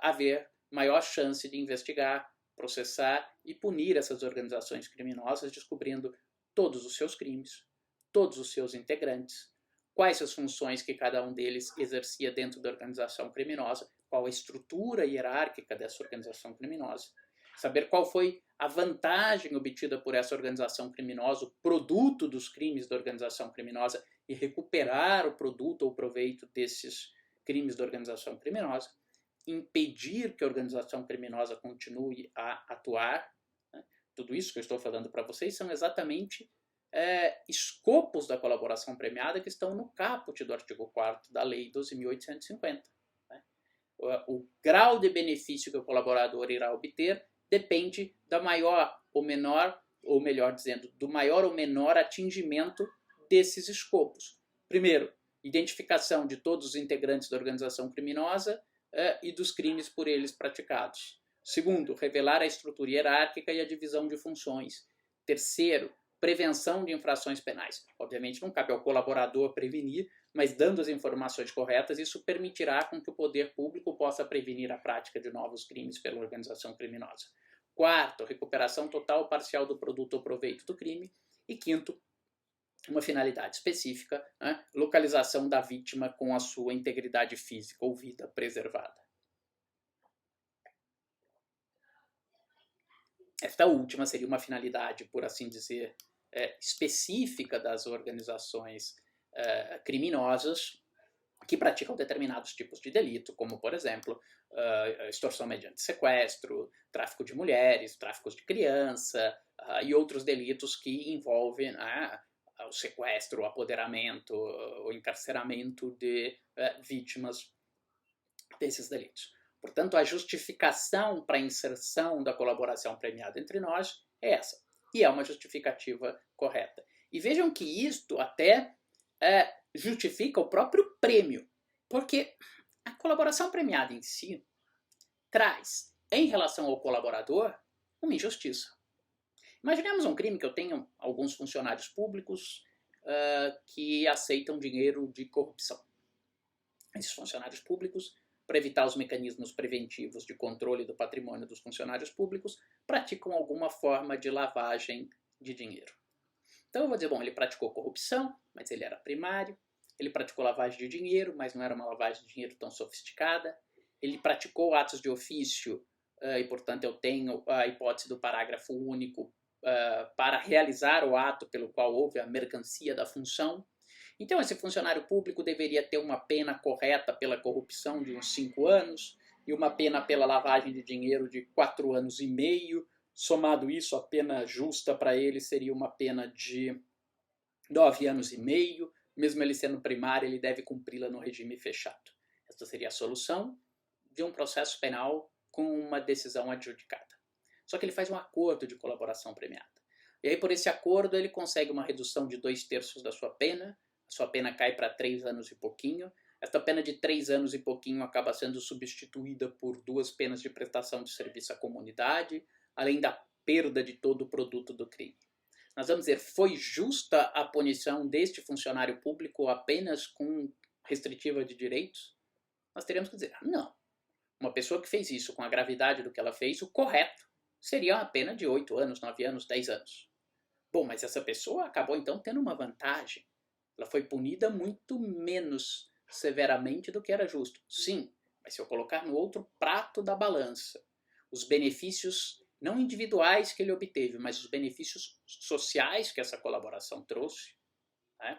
haver maior chance de investigar, processar e punir essas organizações criminosas, descobrindo todos os seus crimes, todos os seus integrantes, quais as funções que cada um deles exercia dentro da organização criminosa, qual a estrutura hierárquica dessa organização criminosa, saber qual foi a vantagem obtida por essa organização criminosa, o produto dos crimes da organização criminosa, e recuperar o produto ou proveito desses crimes da organização criminosa, impedir que a organização criminosa continue a atuar. Tudo isso que eu estou falando para vocês são exatamente escopos da colaboração premiada que estão no caput do artigo 4º da Lei 12.850. O grau de benefício que o colaborador irá obter depende da maior ou menor, ou melhor dizendo, do maior ou menor atingimento desses escopos. Primeiro, identificação de todos os integrantes da organização criminosa e dos crimes por eles praticados. Segundo, revelar a estrutura hierárquica e a divisão de funções. Terceiro, prevenção de infrações penais. Obviamente não cabe ao colaborador prevenir, mas dando as informações corretas, isso permitirá com que o poder público possa prevenir a prática de novos crimes pela organização criminosa. Quarto, recuperação total ou parcial do produto ou proveito do crime. E quinto, uma finalidade específica, localização da vítima com a sua integridade física ou vida preservada. Esta última seria uma finalidade, por assim dizer, específica das organizações criminosas que praticam determinados tipos de delito, como, por exemplo, extorsão mediante sequestro, tráfico de mulheres, tráfico de criança e outros delitos que envolvem o sequestro, o apoderamento, o encarceramento de vítimas desses delitos. Portanto, a justificação para a inserção da colaboração premiada entre nós é essa. E é uma justificativa correta. E vejam que isto até justifica o próprio prêmio, porque a colaboração premiada em si traz, em relação ao colaborador, uma injustiça. Imaginemos um crime que eu tenho alguns funcionários públicos que aceitam dinheiro de corrupção. Esses funcionários públicos, para evitar os mecanismos preventivos de controle do patrimônio dos funcionários públicos, praticam alguma forma de lavagem de dinheiro. Então eu vou dizer, bom, ele praticou corrupção, mas ele era primário. Ele praticou lavagem de dinheiro, mas não era uma lavagem de dinheiro tão sofisticada. Ele praticou atos de ofício, e portanto eu tenho a hipótese do parágrafo único para realizar o ato pelo qual houve a mercancia da função. Então, esse funcionário público deveria ter uma pena correta pela corrupção de uns 5 anos e uma pena pela lavagem de dinheiro de 4 anos e meio. Somado isso, a pena justa para ele seria uma pena de 9 anos e meio. Mesmo ele sendo primário, ele deve cumpri-la no regime fechado. Esta seria a solução de um processo penal com uma decisão adjudicada. Só que ele faz um acordo de colaboração premiada. E aí, por esse acordo, ele consegue uma redução de 2/3 da sua pena. A sua pena cai para 3 anos e pouquinho. Esta pena de 3 anos e pouquinho acaba sendo substituída por 2 penas de prestação de serviço à comunidade, além da perda de todo o produto do crime. Nós vamos dizer, foi justa a punição deste funcionário público apenas com restritiva de direitos? Nós teremos que dizer, não. Uma pessoa que fez isso com a gravidade do que ela fez, o correto seria uma pena de 8 anos, 9 anos, 10 anos. Bom, mas essa pessoa acabou então tendo uma vantagem. Ela foi punida muito menos severamente do que era justo. Sim, mas se eu colocar no outro prato da balança os benefícios não individuais que ele obteve, mas os benefícios sociais que essa colaboração trouxe, né?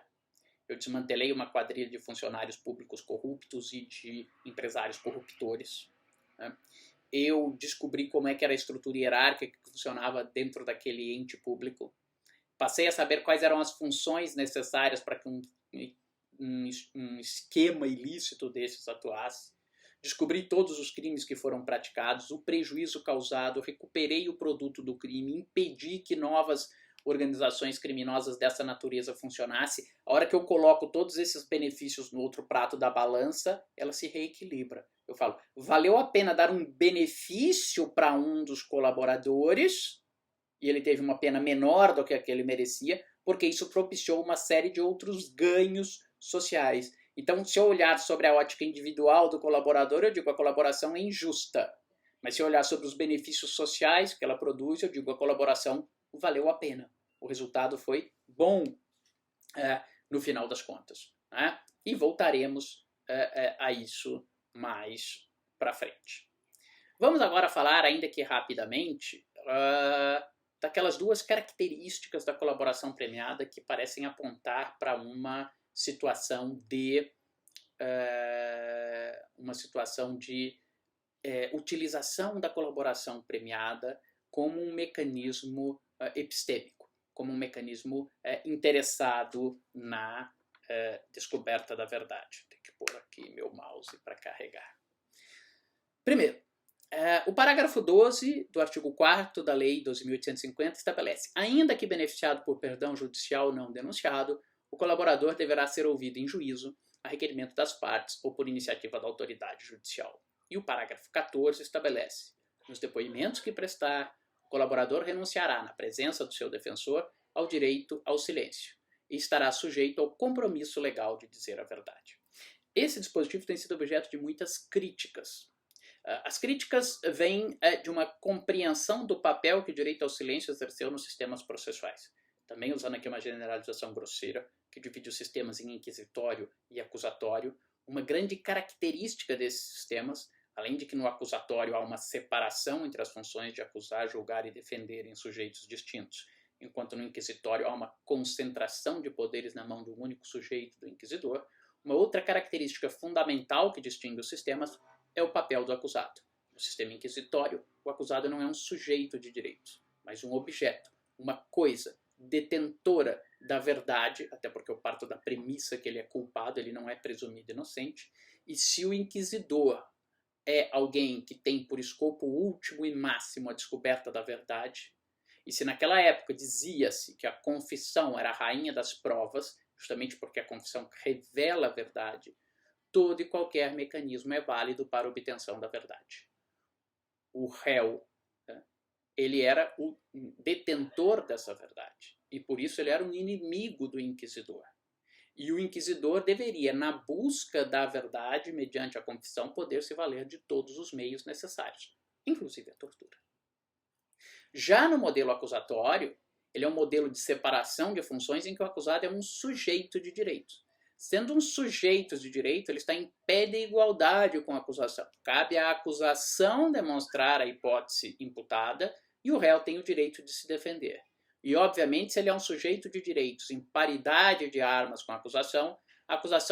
Eu desmantelei uma quadrilha de funcionários públicos corruptos e de empresários corruptores, né? Eu descobri como é que era a estrutura hierárquica que funcionava dentro daquele ente público. Passei a saber quais eram as funções necessárias para que um esquema ilícito desses atuasse. Descobri todos os crimes que foram praticados, o prejuízo causado, recuperei o produto do crime, impedi que novas organizações criminosas dessa natureza funcionassem. A hora que eu coloco todos esses benefícios no outro prato da balança, ela se reequilibra. Eu falo, valeu a pena dar um benefício para um dos colaboradores, e ele teve uma pena menor do que a que ele merecia, porque isso propiciou uma série de outros ganhos sociais. Então, se eu olhar sobre a ótica individual do colaborador, eu digo que a colaboração é injusta. Mas se eu olhar sobre os benefícios sociais que ela produz, eu digo que a colaboração valeu a pena. O resultado foi bom no final das contas, né? E voltaremos a isso mais para frente. Vamos agora falar, ainda que rapidamente, daquelas 2 características da colaboração premiada que parecem apontar para uma situação de utilização da colaboração premiada como um mecanismo epistêmico, como um mecanismo interessado na descoberta da verdade. Tem que pôr aqui meu mouse para carregar. Primeiro, o parágrafo 12 do artigo 4º da Lei 12.850 estabelece, ainda que beneficiado por perdão judicial não denunciado, o colaborador deverá ser ouvido em juízo a requerimento das partes ou por iniciativa da autoridade judicial. E o parágrafo 14 estabelece, nos depoimentos que prestar, o colaborador renunciará, na presença do seu defensor, ao direito ao silêncio e estará sujeito ao compromisso legal de dizer a verdade. Esse dispositivo tem sido objeto de muitas críticas. As críticas vêm de uma compreensão do papel que o direito ao silêncio exerceu nos sistemas processuais. Também usando aqui uma generalização grosseira, que divide os sistemas em inquisitório e acusatório. Uma grande característica desses sistemas, além de que no acusatório há uma separação entre as funções de acusar, julgar e defender em sujeitos distintos, enquanto no inquisitório há uma concentração de poderes na mão de um único sujeito, do inquisidor. Uma outra característica fundamental que distingue os sistemas é o papel do acusado. No sistema inquisitório, o acusado não é um sujeito de direitos, mas um objeto, uma coisa detentora da verdade, até porque eu parto da premissa que ele é culpado, ele não é presumido inocente, e se o inquisidor é alguém que tem por escopo último e máximo a descoberta da verdade, e se naquela época dizia-se que a confissão era a rainha das provas, justamente porque a confissão revela a verdade, todo e qualquer mecanismo é válido para a obtenção da verdade. O réu, ele era o detentor dessa verdade, e por isso ele era um inimigo do inquisidor. E o inquisidor deveria, na busca da verdade, mediante a confissão, poder se valer de todos os meios necessários, inclusive a tortura. Já no modelo acusatório, ele é um modelo de separação de funções em que o acusado é um sujeito de direitos. Sendo um sujeito de direito, ele está em pé de igualdade com a acusação. Cabe à acusação demonstrar a hipótese imputada e o réu tem o direito de se defender. E, obviamente, se ele é um sujeito de direitos em paridade de armas com a acusação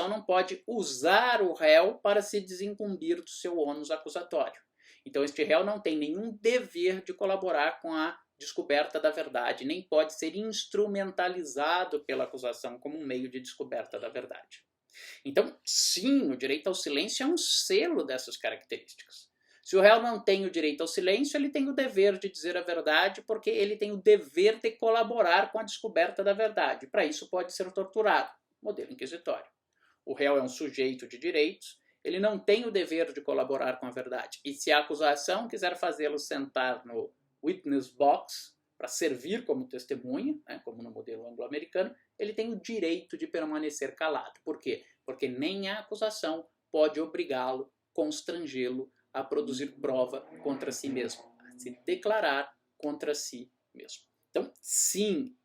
não pode usar o réu para se desincumbir do seu ônus acusatório. Então, este réu não tem nenhum dever de colaborar com a descoberta da verdade, nem pode ser instrumentalizado pela acusação como um meio de descoberta da verdade. Então, sim, o direito ao silêncio é um selo dessas características. Se o réu não tem o direito ao silêncio, ele tem o dever de dizer a verdade, porque ele tem o dever de colaborar com a descoberta da verdade. Para isso pode ser torturado, modelo inquisitório. O réu é um sujeito de direitos, ele não tem o dever de colaborar com a verdade. E se a acusação quiser fazê-lo sentar no witness box para servir como testemunha, né, como no modelo anglo-americano, ele tem o direito de permanecer calado. Por quê? Porque nem a acusação pode obrigá-lo, constrangê-lo a produzir prova contra si mesmo, a se declarar contra si mesmo. Então, sim,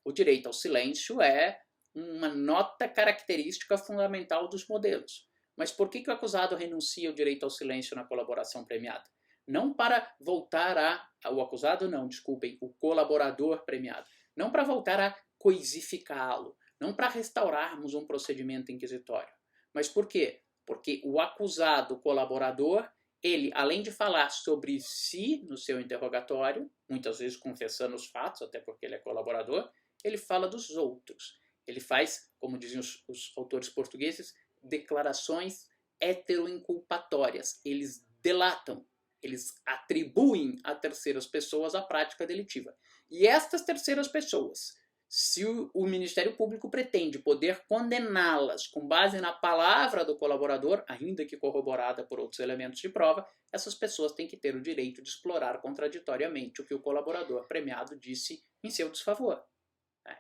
o direito ao silêncio é uma nota característica fundamental dos modelos. Mas por que o acusado renuncia ao direito ao silêncio na colaboração premiada? Não para voltar o acusado não, desculpem, o colaborador premiado. Não para voltar a coisificá-lo, não para restaurarmos um procedimento inquisitório. Mas por quê? Porque o acusado, o colaborador, ele, além de falar sobre si no seu interrogatório, muitas vezes confessando os fatos, até porque ele é colaborador, ele fala dos outros. Ele faz, como dizem os autores portugueses, declarações heteroinculpatórias. Eles delatam, eles atribuem a terceiras pessoas a prática delitiva. E estas terceiras pessoas, se o Ministério Público pretende poder condená-las com base na palavra do colaborador, ainda que corroborada por outros elementos de prova, essas pessoas têm que ter o direito de explorar contraditoriamente o que o colaborador premiado disse em seu desfavor.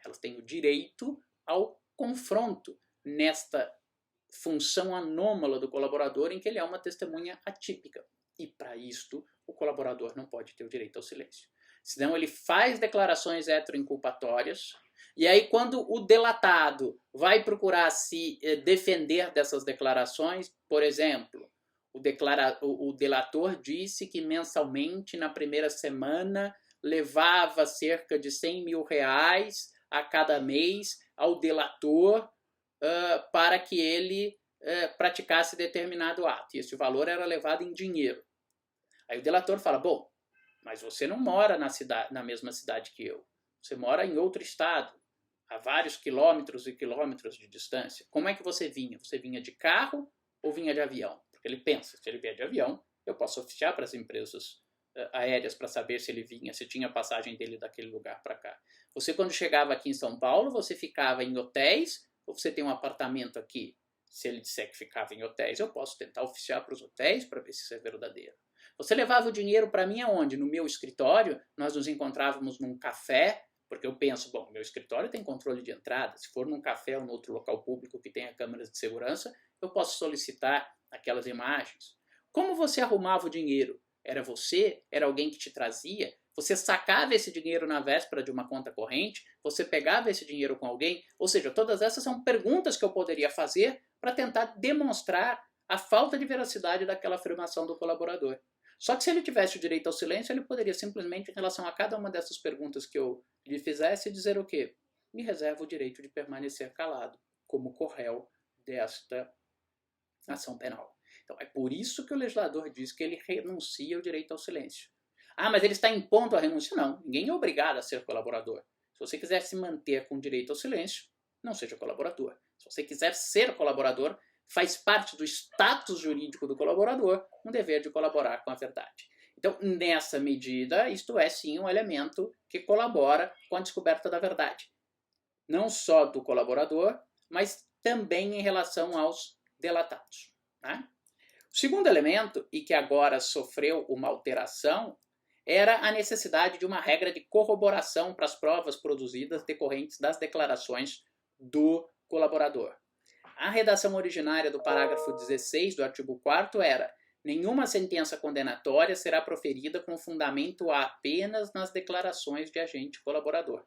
Elas têm o direito ao confronto nesta função anômala do colaborador em que ele é uma testemunha atípica. E para isto, o colaborador não pode ter o direito ao silêncio. Senão ele faz declarações heteroinculpatórias, e aí quando o delatado vai procurar se defender dessas declarações, por exemplo, o delator disse que mensalmente, na primeira semana, levava cerca de 100 mil reais a cada mês ao delator para que ele praticasse determinado ato. E esse valor era levado em dinheiro. Aí o delator fala, bom, mas você não mora na mesma cidade que eu. Você mora em outro estado, a vários quilômetros e quilômetros de distância. Como é que você vinha? Você vinha de carro ou vinha de avião? Porque ele pensa, se ele vier de avião, eu posso oficiar para as empresas aéreas para saber se ele vinha, se tinha passagem dele daquele lugar para cá. Você, quando chegava aqui em São Paulo, você ficava em hotéis ou você tem um apartamento aqui? Se ele disser que ficava em hotéis, eu posso tentar oficiar para os hotéis para ver se isso é verdadeiro. Você levava o dinheiro para mim aonde? No meu escritório, nós nos encontrávamos num café, porque eu penso, bom, meu escritório tem controle de entrada, se for num café ou num outro local público que tenha câmeras de segurança, eu posso solicitar aquelas imagens. Como você arrumava o dinheiro? Era você? Era alguém que te trazia? Você sacava esse dinheiro na véspera de uma conta corrente? Você pegava esse dinheiro com alguém? Ou seja, todas essas são perguntas que eu poderia fazer para tentar demonstrar a falta de veracidade daquela afirmação do colaborador. Só que se ele tivesse o direito ao silêncio, ele poderia simplesmente, em relação a cada uma dessas perguntas que eu lhe fizesse, dizer o quê? Me reservo o direito de permanecer calado, como corréu desta ação penal. Então, é por isso que o legislador diz que ele renuncia ao direito ao silêncio. Ah, mas ele está impondo a renúncia? Não, ninguém é obrigado a ser colaborador. Se você quiser se manter com direito ao silêncio, não seja colaborador. Se você quiser ser colaborador, faz parte do status jurídico do colaborador um dever de colaborar com a verdade. Então, nessa medida, isto é sim um elemento que colabora com a descoberta da verdade. Não só do colaborador, mas também em relação aos delatados. Né? O segundo elemento, e que agora sofreu uma alteração, era a necessidade de uma regra de corroboração para as provas produzidas decorrentes das declarações do colaborador. A redação originária do parágrafo 16 do artigo 4º era: nenhuma sentença condenatória será proferida com fundamento apenas nas declarações de agente colaborador.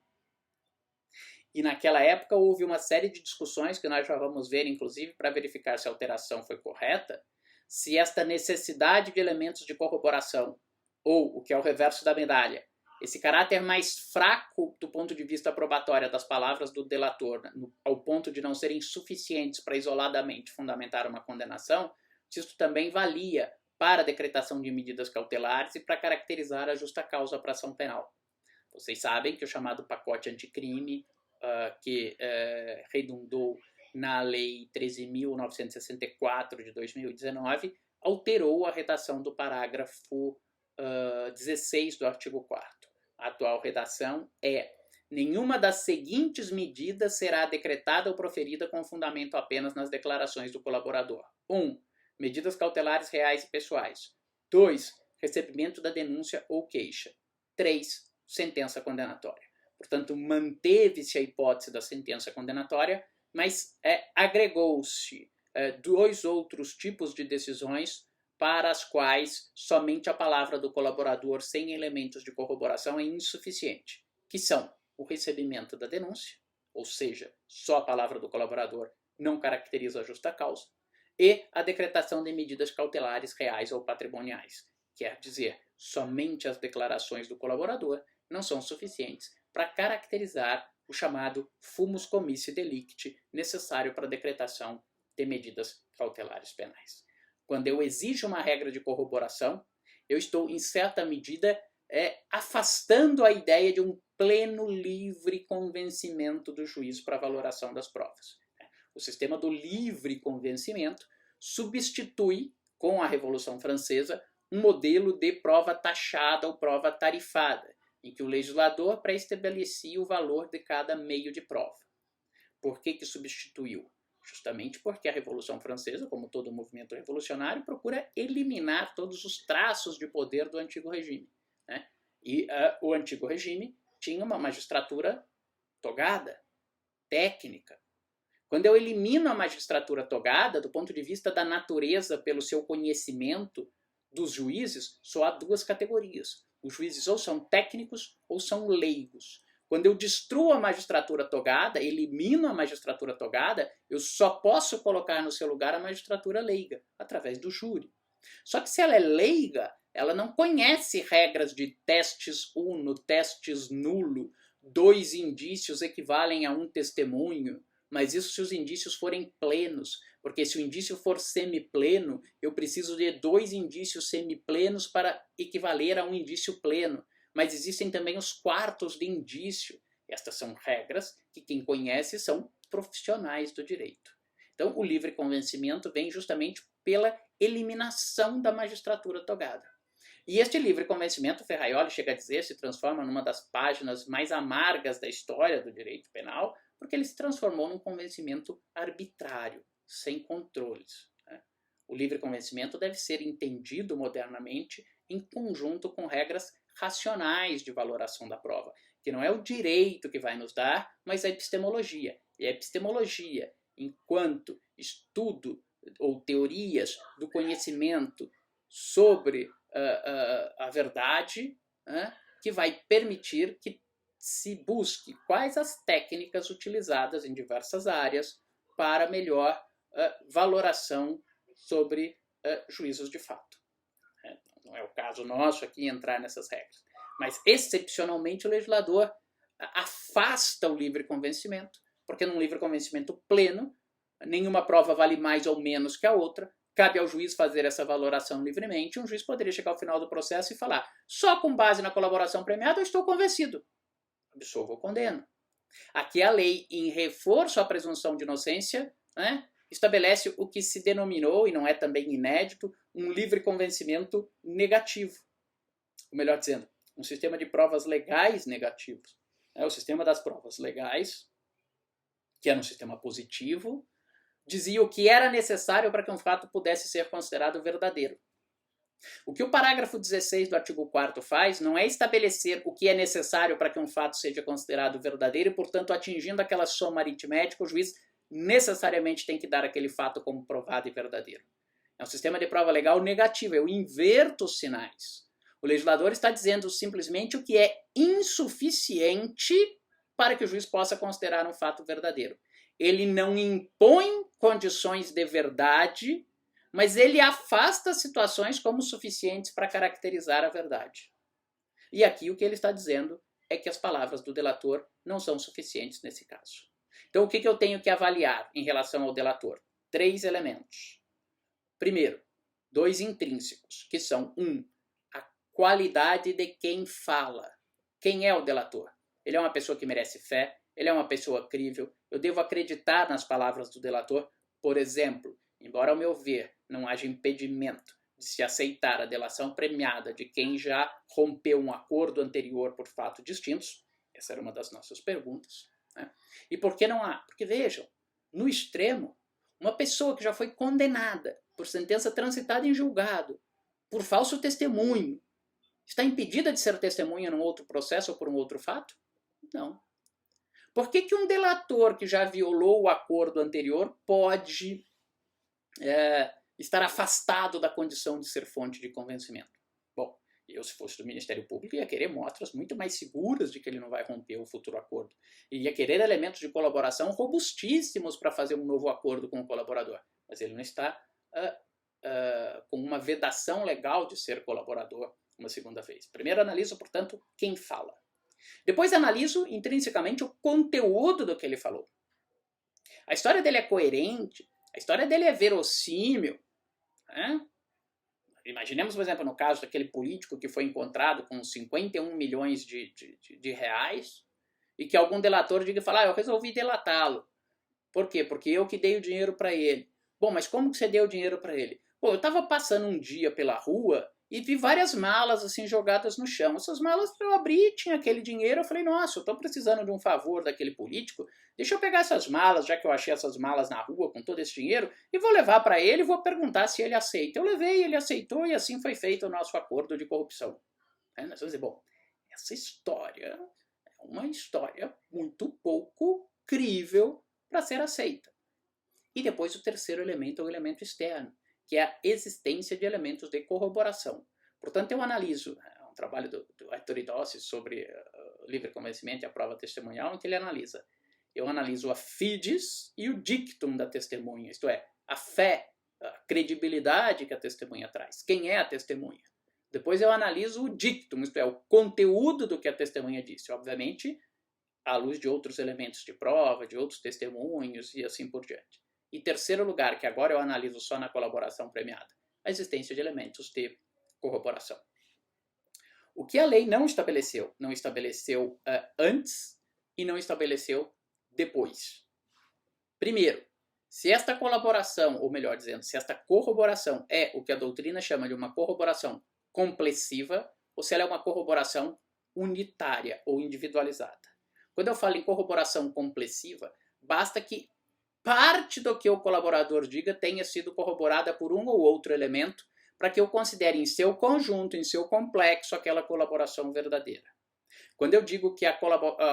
E naquela época houve uma série de discussões que nós já vamos ver, inclusive, para verificar se a alteração foi correta, se esta necessidade de elementos de corroboração, ou, o que é o reverso da medalha, esse caráter mais fraco do ponto de vista probatório das palavras do delator, ao ponto de não serem suficientes para isoladamente fundamentar uma condenação, isto também valia para a decretação de medidas cautelares e para caracterizar a justa causa para ação penal. Vocês sabem que o chamado pacote anticrime, que redundou na Lei 13.964 de 2019, alterou a redação do parágrafo 16 do artigo 4º. A atual redação é: nenhuma das seguintes medidas será decretada ou proferida com fundamento apenas nas declarações do colaborador. 1. Medidas cautelares reais e pessoais. 2. Recebimento da denúncia ou queixa. 3. Sentença condenatória. Portanto, manteve-se a hipótese da sentença condenatória, mas agregou-se 2 outros tipos de decisões para as quais somente a palavra do colaborador sem elementos de corroboração é insuficiente, que são o recebimento da denúncia, ou seja, só a palavra do colaborador não caracteriza a justa causa, e a decretação de medidas cautelares reais ou patrimoniais, quer dizer, somente as declarações do colaborador não são suficientes para caracterizar o chamado fumus commissi delicti necessário para a decretação de medidas cautelares penais. Quando eu exijo uma regra de corroboração, eu estou, em certa medida, afastando a ideia de um pleno livre convencimento do juiz para a valoração das provas. O sistema do livre convencimento substitui, com a Revolução Francesa, um modelo de prova taxada ou prova tarifada, em que o legislador pré-estabelecia o valor de cada meio de prova. Por que substituiu? Justamente porque a Revolução Francesa, como todo movimento revolucionário, procura eliminar todos os traços de poder do antigo regime. Né? E o antigo regime tinha uma magistratura togada, técnica. Quando eu elimino a magistratura togada, do ponto de vista da natureza, pelo seu conhecimento dos juízes, só há 2 categorias. Os juízes ou são técnicos ou são leigos. Quando eu destruo a magistratura togada, elimino a magistratura togada, eu só posso colocar no seu lugar a magistratura leiga, através do júri. Só que se ela é leiga, ela não conhece regras de testes uno, testes nulo, 2 indícios equivalem a 1 testemunho, mas isso se os indícios forem plenos, porque se o indício for semipleno, eu preciso de 2 indícios semiplenos para equivaler a um indício pleno. Mas existem também os quartos de indício. Estas são regras que quem conhece são profissionais do direito. Então, o livre convencimento vem justamente pela eliminação da magistratura togada. E este livre convencimento, Ferraioli chega a dizer, se transforma numa das páginas mais amargas da história do direito penal, porque ele se transformou num convencimento arbitrário, sem controles. O livre convencimento deve ser entendido modernamente em conjunto com regras racionais de valoração da prova, que não é o direito que vai nos dar, mas a epistemologia. E a epistemologia, enquanto estudo ou teorias do conhecimento sobre a verdade, que vai permitir que se busque quais as técnicas utilizadas em diversas áreas para melhor valoração sobre juízos de fato. Não é o caso nosso aqui entrar nessas regras. Mas, excepcionalmente, o legislador afasta o livre convencimento, porque num livre convencimento pleno, nenhuma prova vale mais ou menos que a outra, cabe ao juiz fazer essa valoração livremente, um juiz poderia chegar ao final do processo e falar: só com base na colaboração premiada eu estou convencido. Absolvo ou condeno. Aqui a lei, em reforço à presunção de inocência, estabelece o que se denominou, e não é também inédito, um livre convencimento negativo. Ou melhor dizendo, um sistema de provas legais negativos. O sistema das provas legais, que era um sistema positivo, dizia o que era necessário para que um fato pudesse ser considerado verdadeiro. O que o parágrafo 16 do artigo 4º faz não é estabelecer o que é necessário para que um fato seja considerado verdadeiro e, portanto, atingindo aquela soma aritmética, o juiz necessariamente tem que dar aquele fato como provado e verdadeiro. É um sistema de prova legal negativo, eu inverto os sinais. O legislador está dizendo simplesmente o que é insuficiente para que o juiz possa considerar um fato verdadeiro. Ele não impõe condições de verdade, mas ele afasta situações como suficientes para caracterizar a verdade. E aqui o que ele está dizendo é que as palavras do delator não são suficientes nesse caso. Então o que eu tenho que avaliar em relação ao delator? 3 elementos. Primeiro, 2 intrínsecos, que são a qualidade de quem fala. Quem é o delator? Ele é uma pessoa que merece fé? Ele é uma pessoa crível? Eu devo acreditar nas palavras do delator? Por exemplo, embora ao meu ver não haja impedimento de se aceitar a delação premiada de quem já rompeu um acordo anterior por fatos distintos, essa era uma das nossas perguntas, né? E por que não há? Porque vejam, no extremo, uma pessoa que já foi condenada por sentença transitada em julgado, por falso testemunho, está impedida de ser testemunha num outro processo ou por um outro fato? Não. Por que um delator que já violou o acordo anterior pode estar afastado da condição de ser fonte de convencimento? Bom, eu, se fosse do Ministério Público, ia querer mostras muito mais seguras de que ele não vai romper o futuro acordo. E ia querer elementos de colaboração robustíssimos para fazer um novo acordo com o colaborador. Mas ele não está com uma vedação legal de ser colaborador uma segunda vez. Primeiro analiso, portanto, quem fala. Depois analiso intrinsecamente o conteúdo do que ele falou. A história dele é coerente, a história dele é verossímil, né? Imaginemos, por exemplo, no caso daquele político que foi encontrado com 51 milhões de reais e que algum delator diga e fala, eu resolvi delatá-lo. Por quê? Porque eu que dei o dinheiro para ele. Bom, mas como que você deu o dinheiro para ele? Bom, eu estava passando um dia pela rua e vi várias malas assim jogadas no chão. Essas malas eu abri, tinha aquele dinheiro, eu falei, nossa, eu estou precisando de um favor daquele político, deixa eu pegar essas malas, já que eu achei essas malas na rua com todo esse dinheiro, e vou levar para ele e vou perguntar se ele aceita. Eu levei, ele aceitou e assim foi feito o nosso acordo de corrupção. Nós vamos dizer, bom, essa história é uma história muito pouco crível para ser aceita. E depois o terceiro elemento é o elemento externo, que é a existência de elementos de corroboração. Portanto, eu analiso um trabalho do Arthur Idossi sobre livre convencimento e a prova testemunhal, em que ele analisa. Eu analiso a fides e o dictum da testemunha, isto é, a fé, a credibilidade que a testemunha traz. Quem é a testemunha? Depois eu analiso o dictum, isto é, o conteúdo do que a testemunha disse. Obviamente, à luz de outros elementos de prova, de outros testemunhos e assim por diante. E terceiro lugar, que agora eu analiso só na colaboração premiada, a existência de elementos de corroboração. O que a lei não estabeleceu antes e não estabeleceu depois. Primeiro, se esta colaboração, ou melhor dizendo, se esta corroboração é o que a doutrina chama de uma corroboração complessiva, ou se ela é uma corroboração unitária ou individualizada. Quando eu falo em corroboração complessiva, basta que parte do que o colaborador diga tenha sido corroborada por um ou outro elemento para que eu considere em seu conjunto, em seu complexo, aquela colaboração verdadeira. Quando eu digo que a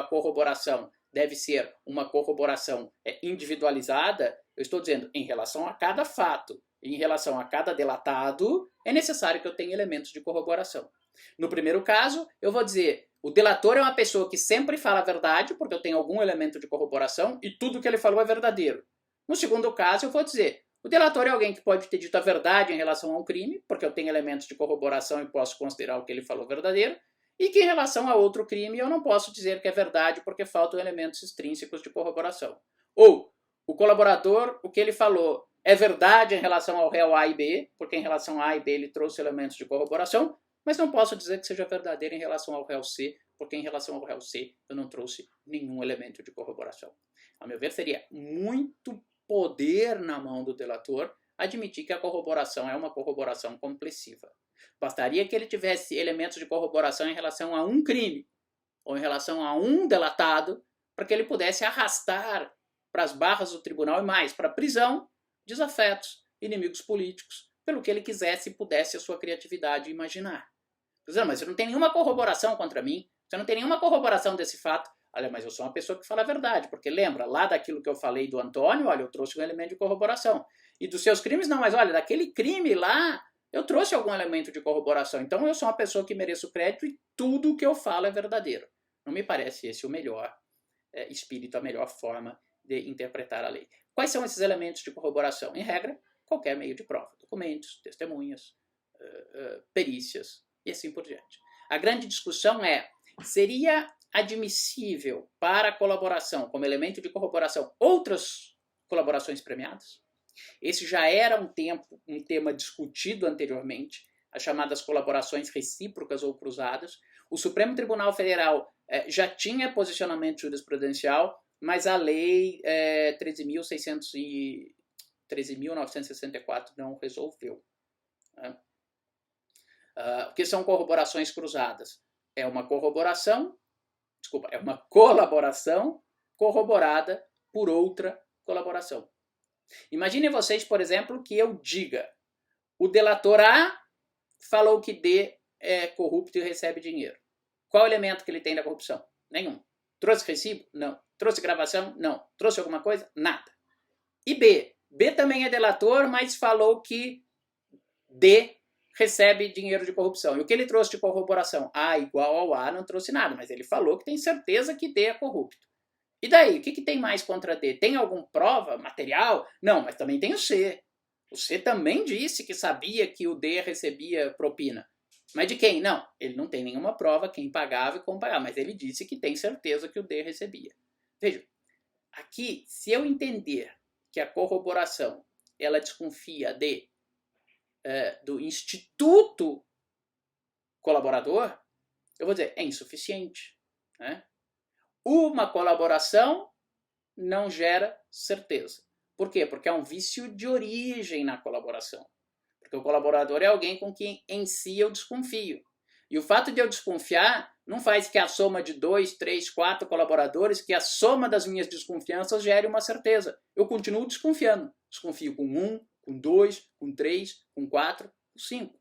corroboração deve ser uma corroboração individualizada, eu estou dizendo em relação a cada fato, em relação a cada delatado, é necessário que eu tenha elementos de corroboração. No primeiro caso, eu vou dizer, o delator é uma pessoa que sempre fala a verdade, porque eu tenho algum elemento de corroboração, e tudo que ele falou é verdadeiro. No segundo caso, eu vou dizer, o delator é alguém que pode ter dito a verdade em relação a um crime, porque eu tenho elementos de corroboração e posso considerar o que ele falou verdadeiro, e que em relação a outro crime eu não posso dizer que é verdade porque faltam elementos extrínsecos de corroboração. Ou, o colaborador, o que ele falou é verdade em relação ao réu A e B, porque em relação a A e B ele trouxe elementos de corroboração, mas não posso dizer que seja verdadeiro em relação ao réu C, porque em relação ao réu C eu não trouxe nenhum elemento de corroboração. A meu ver, seria muito poder na mão do delator admitir que a corroboração é uma corroboração complessiva. Bastaria que ele tivesse elementos de corroboração em relação a um crime, ou em relação a um delatado, para que ele pudesse arrastar para as barras do tribunal e mais, para a prisão, desafetos, inimigos políticos, pelo que ele quisesse e pudesse a sua criatividade imaginar. Mas você não tem nenhuma corroboração contra mim, você não tem nenhuma corroboração desse fato. Olha, mas eu sou uma pessoa que fala a verdade, porque lembra, lá daquilo que eu falei do Antônio, olha, eu trouxe um elemento de corroboração. E dos seus crimes, não, mas olha, daquele crime lá, eu trouxe algum elemento de corroboração. Então eu sou uma pessoa que mereço crédito e tudo o que eu falo é verdadeiro. Não me parece esse o melhor espírito, a melhor forma de interpretar a lei. Quais são esses elementos de corroboração? Em regra, qualquer meio de prova. Documentos, testemunhas, perícias e assim por diante. A grande discussão é, seria admissível para a colaboração, como elemento de corroboração, outras colaborações premiadas? Esse já era um tema discutido anteriormente, as chamadas colaborações recíprocas ou cruzadas. O Supremo Tribunal Federal já tinha posicionamento jurisprudencial, mas a lei 13.964 não resolveu. O que são corroborações cruzadas? É uma colaboração corroborada por outra colaboração. Imaginem vocês, por exemplo, que eu diga: o delator A falou que D é corrupto e recebe dinheiro. Qual o elemento que ele tem da corrupção? Nenhum. Trouxe recibo? Não. Trouxe gravação? Não. Trouxe alguma coisa? Nada. E B? B também é delator, mas falou que D recebe dinheiro de corrupção. E o que ele trouxe de corroboração? A igual ao A não trouxe nada, mas ele falou que tem certeza que D é corrupto. E daí? O que tem mais contra D? Tem alguma prova, material? Não, mas também tem o C. O C também disse que sabia que o D recebia propina. Mas de quem? Não, ele não tem nenhuma prova, quem pagava e como pagava, mas ele disse que tem certeza que o D recebia. Veja, aqui, se eu entender que a corroboração ela desconfia do instituto colaborador, eu vou dizer, é insuficiente. Né? Uma colaboração não gera certeza. Por quê? Porque há um vício de origem na colaboração. Porque o colaborador é alguém com quem em si eu desconfio. E o fato de eu desconfiar não faz que a soma de 2, 3, 4 colaboradores, que a soma das minhas desconfianças gere uma certeza. Eu continuo desconfiando. Desconfio com 1, com 2, com 3, com 4, com 5.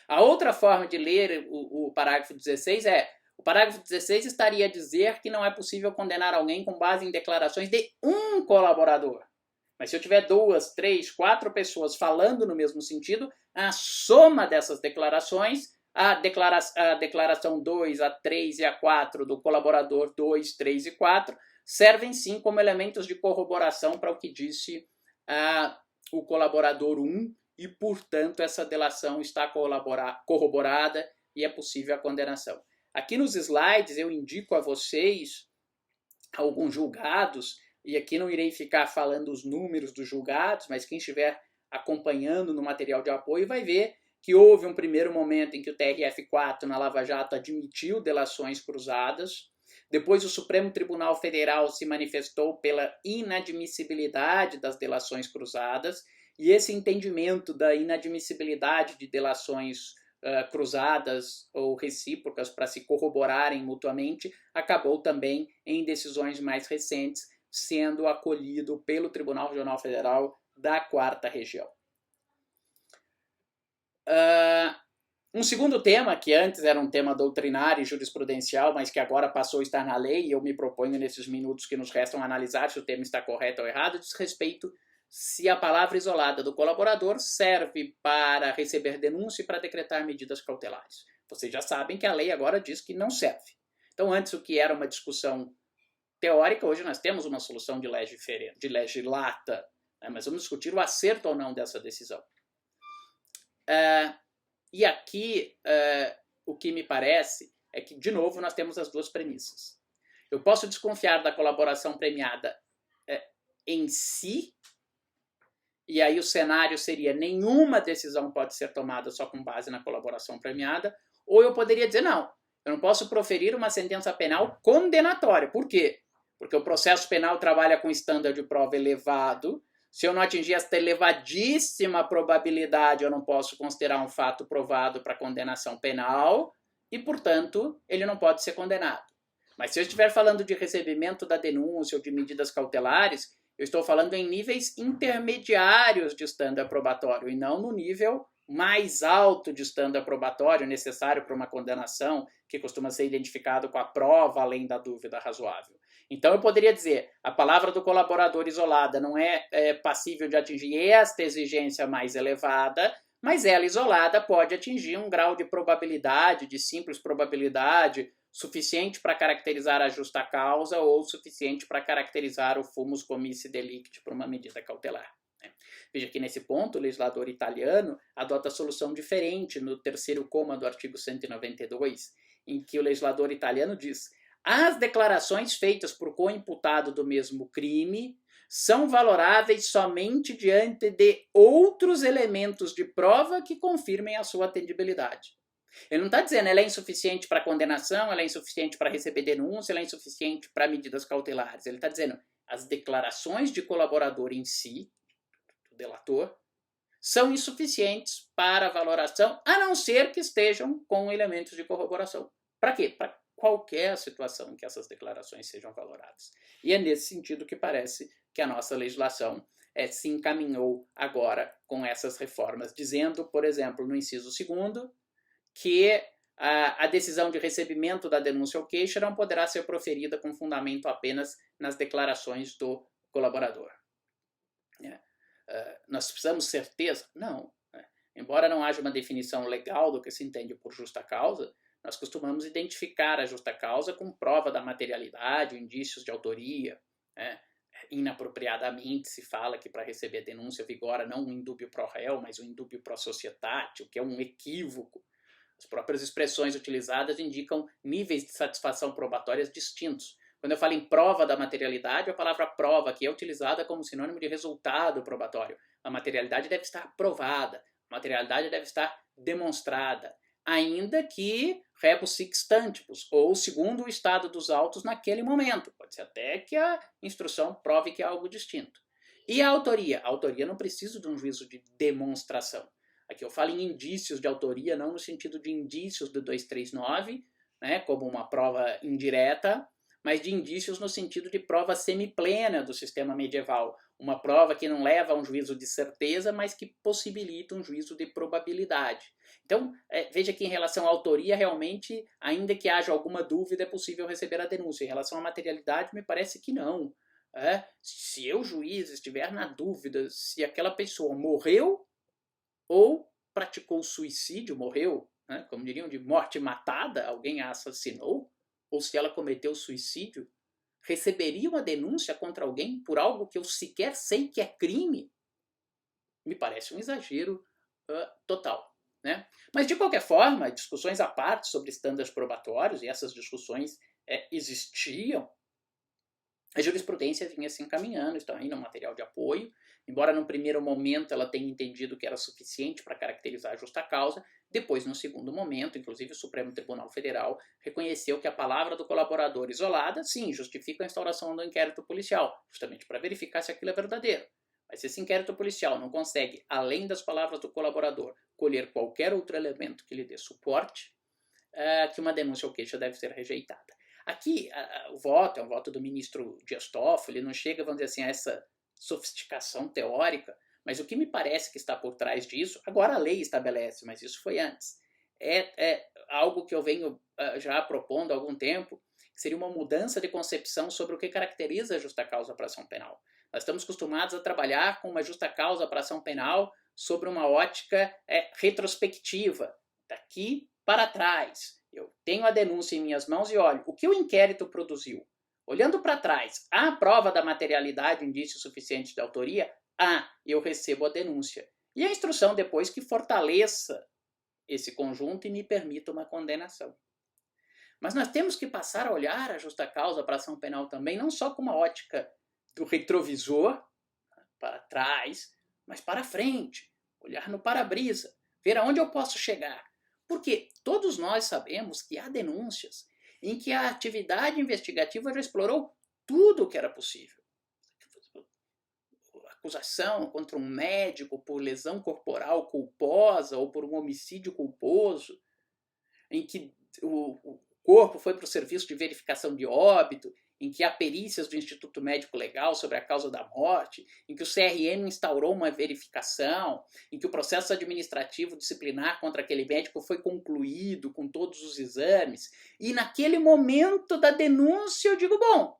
A outra forma de ler o parágrafo 16 é: o parágrafo 16 estaria a dizer que não é possível condenar alguém com base em declarações de um colaborador. Mas se eu tiver 2, 3, 4 pessoas falando no mesmo sentido, a soma dessas declarações, a declaração 2, a 3 e a 4 do colaborador 2, 3 e 4, servem sim como elementos de corroboração para o que disse o colaborador 1 e, portanto, essa delação está corroborada e é possível a condenação. Aqui nos slides eu indico a vocês alguns julgados, e aqui não irei ficar falando os números dos julgados, mas quem estiver acompanhando no material de apoio vai ver que houve um primeiro momento em que o TRF4 na Lava Jato admitiu delações cruzadas. Depois o Supremo Tribunal Federal se manifestou pela inadmissibilidade das delações cruzadas, e esse entendimento da inadmissibilidade de delações cruzadas ou recíprocas para se corroborarem mutuamente acabou também em decisões mais recentes sendo acolhido pelo Tribunal Regional Federal da 4ª Região. Um segundo tema, que antes era um tema doutrinário e jurisprudencial, mas que agora passou a estar na lei, e eu me proponho nesses minutos que nos restam analisar se o tema está correto ou errado, diz respeito se a palavra isolada do colaborador serve para receber denúncia e para decretar medidas cautelares. Vocês já sabem que a lei agora diz que não serve. Então, antes o que era uma discussão teórica, hoje nós temos uma solução de legislata, né? Mas vamos discutir o acerto ou não dessa decisão. E aqui, o que me parece é que, de novo, nós temos as duas premissas. Eu posso desconfiar da colaboração premiada em si, e aí o cenário seria: nenhuma decisão pode ser tomada só com base na colaboração premiada, ou eu poderia dizer: não, eu não posso proferir uma sentença penal condenatória. Por quê? Porque o processo penal trabalha com estándar de prova elevado. Se eu não atingir esta elevadíssima probabilidade, eu não posso considerar um fato provado para condenação penal e, portanto, ele não pode ser condenado. Mas se eu estiver falando de recebimento da denúncia ou de medidas cautelares, eu estou falando em níveis intermediários de estándar probatório e não no nível mais alto de estándar probatório necessário para uma condenação, que costuma ser identificado com a prova além da dúvida razoável. Então eu poderia dizer: a palavra do colaborador isolada não é passível de atingir esta exigência mais elevada, mas ela isolada pode atingir um grau de probabilidade, de simples probabilidade, suficiente para caracterizar a justa causa ou suficiente para caracterizar o fumus comissi delicti para uma medida cautelar. Veja que nesse ponto o legislador italiano adota solução diferente no terceiro coma do artigo 192. em que o legislador italiano diz: as declarações feitas por coimputado do mesmo crime são valoráveis somente diante de outros elementos de prova que confirmem a sua atendibilidade. Ele não está dizendo ela é insuficiente para condenação, ela é insuficiente para receber denúncia, ela é insuficiente para medidas cautelares. Ele está dizendo as declarações de colaborador em si, do delator, são insuficientes para valoração, a não ser que estejam com elementos de corroboração. Para quê? Para qualquer situação em que essas declarações sejam valoradas. E é nesse sentido que parece que a nossa legislação se encaminhou agora com essas reformas, dizendo, por exemplo, no inciso 2º, que a decisão de recebimento da denúncia ou queixa não poderá ser proferida com fundamento apenas nas declarações do colaborador. Nós precisamos certeza? Não. Embora não haja uma definição legal do que se entende por justa causa, nós costumamos identificar a justa causa com prova da materialidade, indícios de autoria. Inapropriadamente se fala que para receber a denúncia vigora não um indúbio pro réu, mas um indúbio pro societate, o que é um equívoco. As próprias expressões utilizadas indicam níveis de satisfação probatórias distintos. Quando eu falo em prova da materialidade, a palavra prova aqui é utilizada como sinônimo de resultado probatório. A materialidade deve estar provada, a materialidade deve estar demonstrada, ainda que rebus sic stantibus, ou segundo o estado dos autos naquele momento. Pode ser até que a instrução prove que é algo distinto. E a autoria? A autoria não precisa de um juízo de demonstração. Aqui eu falo em indícios de autoria, não no sentido de indícios do 239, como uma prova indireta, mas de indícios no sentido de prova semiplena do sistema medieval. Uma prova que não leva a um juízo de certeza, mas que possibilita um juízo de probabilidade. Então, veja que em relação à autoria, realmente, ainda que haja alguma dúvida, é possível receber a denúncia. Em relação à materialidade, me parece que não. Se eu, juiz, estiver na dúvida se aquela pessoa morreu ou praticou suicídio, morreu, como diriam, de morte matada, alguém a assassinou, ou se ela cometeu suicídio, receberia uma denúncia contra alguém por algo que eu sequer sei que é crime? Me parece um exagero total. Mas, de qualquer forma, discussões à parte sobre estándares probatórios, e essas discussões existiam, a jurisprudência vinha se encaminhando, está aí no material de apoio, embora no primeiro momento ela tenha entendido que era suficiente para caracterizar a justa causa, depois, no segundo momento, inclusive o Supremo Tribunal Federal reconheceu que a palavra do colaborador isolada, sim, justifica a instauração do inquérito policial, justamente para verificar se aquilo é verdadeiro. Mas se esse inquérito policial não consegue, além das palavras do colaborador, colher qualquer outro elemento que lhe dê suporte, que uma denúncia ou queixa deve ser rejeitada. Aqui, o voto é um voto do ministro Dias Toffoli, ele não chega, vamos dizer assim, a essa sofisticação teórica, mas o que me parece que está por trás disso, agora a lei estabelece, mas isso foi antes, é algo que eu venho já propondo há algum tempo, que seria uma mudança de concepção sobre o que caracteriza a justa causa para ação penal. Nós estamos acostumados a trabalhar com uma justa causa para ação penal sobre uma ótica retrospectiva, daqui para trás. Eu tenho a denúncia em minhas mãos e olho o que o inquérito produziu. Olhando para trás, há prova da materialidade, indício suficiente de autoria? Eu recebo a denúncia. E a instrução depois que fortaleça esse conjunto e me permita uma condenação. Mas nós temos que passar a olhar a justa causa para ação penal também, não só com uma ótica do retrovisor, para trás, mas para frente, olhar no para-brisa, ver aonde eu posso chegar. Porque todos nós sabemos que há denúncias em que a atividade investigativa já explorou tudo o que era possível. Acusação contra um médico por lesão corporal culposa ou por um homicídio culposo, em que o corpo foi para o serviço de verificação de óbito, em que há perícias do Instituto Médico Legal sobre a causa da morte, em que o CRM instaurou uma verificação, em que o processo administrativo disciplinar contra aquele médico foi concluído com todos os exames. E naquele momento da denúncia eu digo, bom,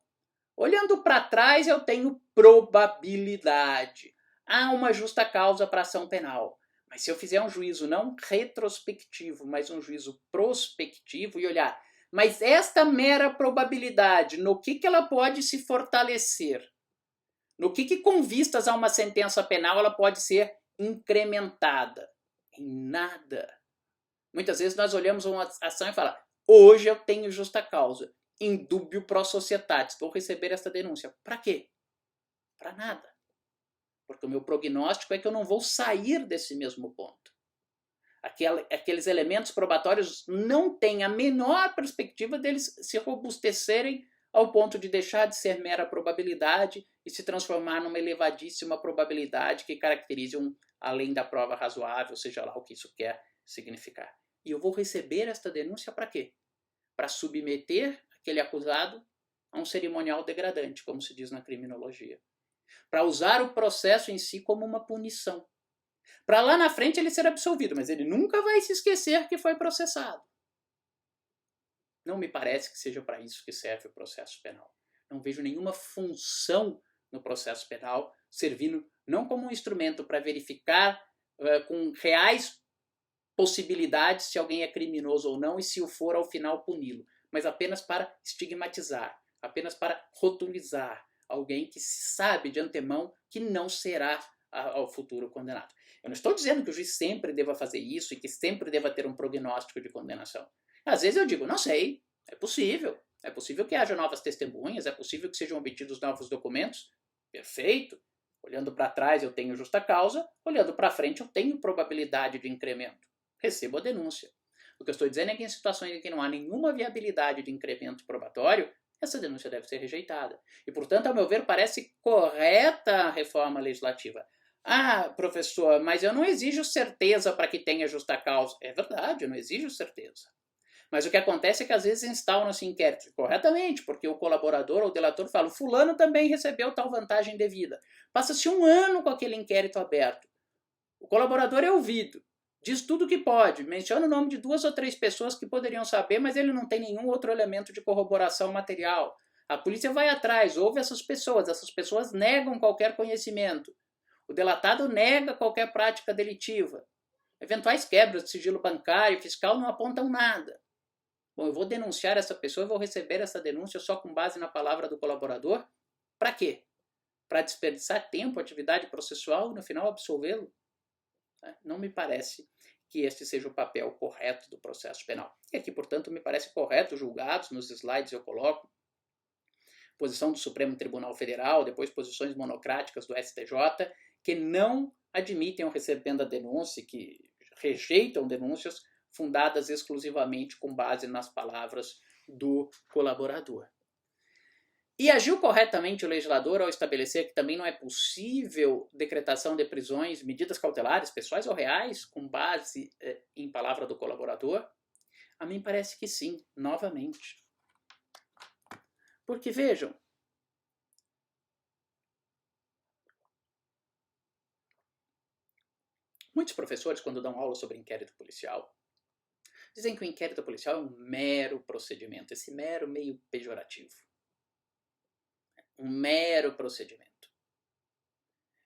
olhando para trás eu tenho probabilidade. Há uma justa causa para ação penal. Mas se eu fizer um juízo não retrospectivo, mas um juízo prospectivo e olhar, mas esta mera probabilidade, no que ela pode se fortalecer? No que com vistas a uma sentença penal ela pode ser incrementada? Em nada. Muitas vezes nós olhamos uma ação e falamos, Hoje eu tenho justa causa. Indúbio pro societatis. Vou receber esta denúncia. Para quê? Para nada. Porque o meu prognóstico é que eu não vou sair desse mesmo ponto. Aqueles elementos probatórios não têm a menor perspectiva deles se robustecerem ao ponto de deixar de ser mera probabilidade e se transformar numa elevadíssima probabilidade que caracterize um além da prova razoável, seja lá o que isso quer significar. E eu vou receber esta denúncia para quê? Para submeter aquele acusado a um cerimonial degradante, como se diz na criminologia. Para usar o processo em si como uma punição. Para lá na frente ele ser absolvido, mas ele nunca vai se esquecer que foi processado. Não me parece que seja para isso que serve o processo penal. Não vejo nenhuma função no processo penal servindo não como um instrumento para verificar com reais possibilidades se alguém é criminoso ou não e se o for ao final puni-lo, mas apenas para estigmatizar, apenas para rotulizar alguém que se sabe de antemão que não será ao futuro condenado. Eu não estou dizendo que o juiz sempre deva fazer isso e que sempre deva ter um prognóstico de condenação. Às vezes eu digo, não sei, é possível. É possível que haja novas testemunhas, é possível que sejam obtidos novos documentos. Perfeito. Olhando para trás eu tenho justa causa, olhando para frente eu tenho probabilidade de incremento. Recebo a denúncia. O que eu estou dizendo é que em situações em que não há nenhuma viabilidade de incremento probatório, essa denúncia deve ser rejeitada. E, portanto, ao meu ver, parece correta a reforma legislativa. Ah, professor, mas eu não exijo certeza para que tenha justa causa. É verdade, eu não exijo certeza. Mas o que acontece é que às vezes instauram-se inquéritos corretamente, porque o colaborador ou o delator fala, fulano também recebeu tal vantagem devida. Passa-se um ano com aquele inquérito aberto. O colaborador é ouvido, diz tudo o que pode, menciona o nome de 2 ou 3 pessoas que poderiam saber, mas ele não tem nenhum outro elemento de corroboração material. A polícia vai atrás, ouve essas pessoas negam qualquer conhecimento. O delatado nega qualquer prática delitiva. Eventuais quebras de sigilo bancário e fiscal não apontam nada. Bom, eu vou denunciar essa pessoa, eu vou receber essa denúncia só com base na palavra do colaborador? Para quê? Para desperdiçar tempo, atividade processual e no final absolvê-lo? Não me parece que este seja o papel correto do processo penal. E aqui, portanto, me parece correto, julgados, nos slides eu coloco, posição do Supremo Tribunal Federal, depois posições monocráticas do STJ, que não admitem o recebendo a denúncia, que rejeitam denúncias fundadas exclusivamente com base nas palavras do colaborador. E agiu corretamente o legislador ao estabelecer que também não é possível decretação de prisões, medidas cautelares, pessoais ou reais, com base em palavra do colaborador? A mim parece que sim, novamente. Porque, vejam, muitos professores, quando dão aula sobre inquérito policial, dizem que o inquérito policial é um mero procedimento, esse mero meio pejorativo. Um mero procedimento.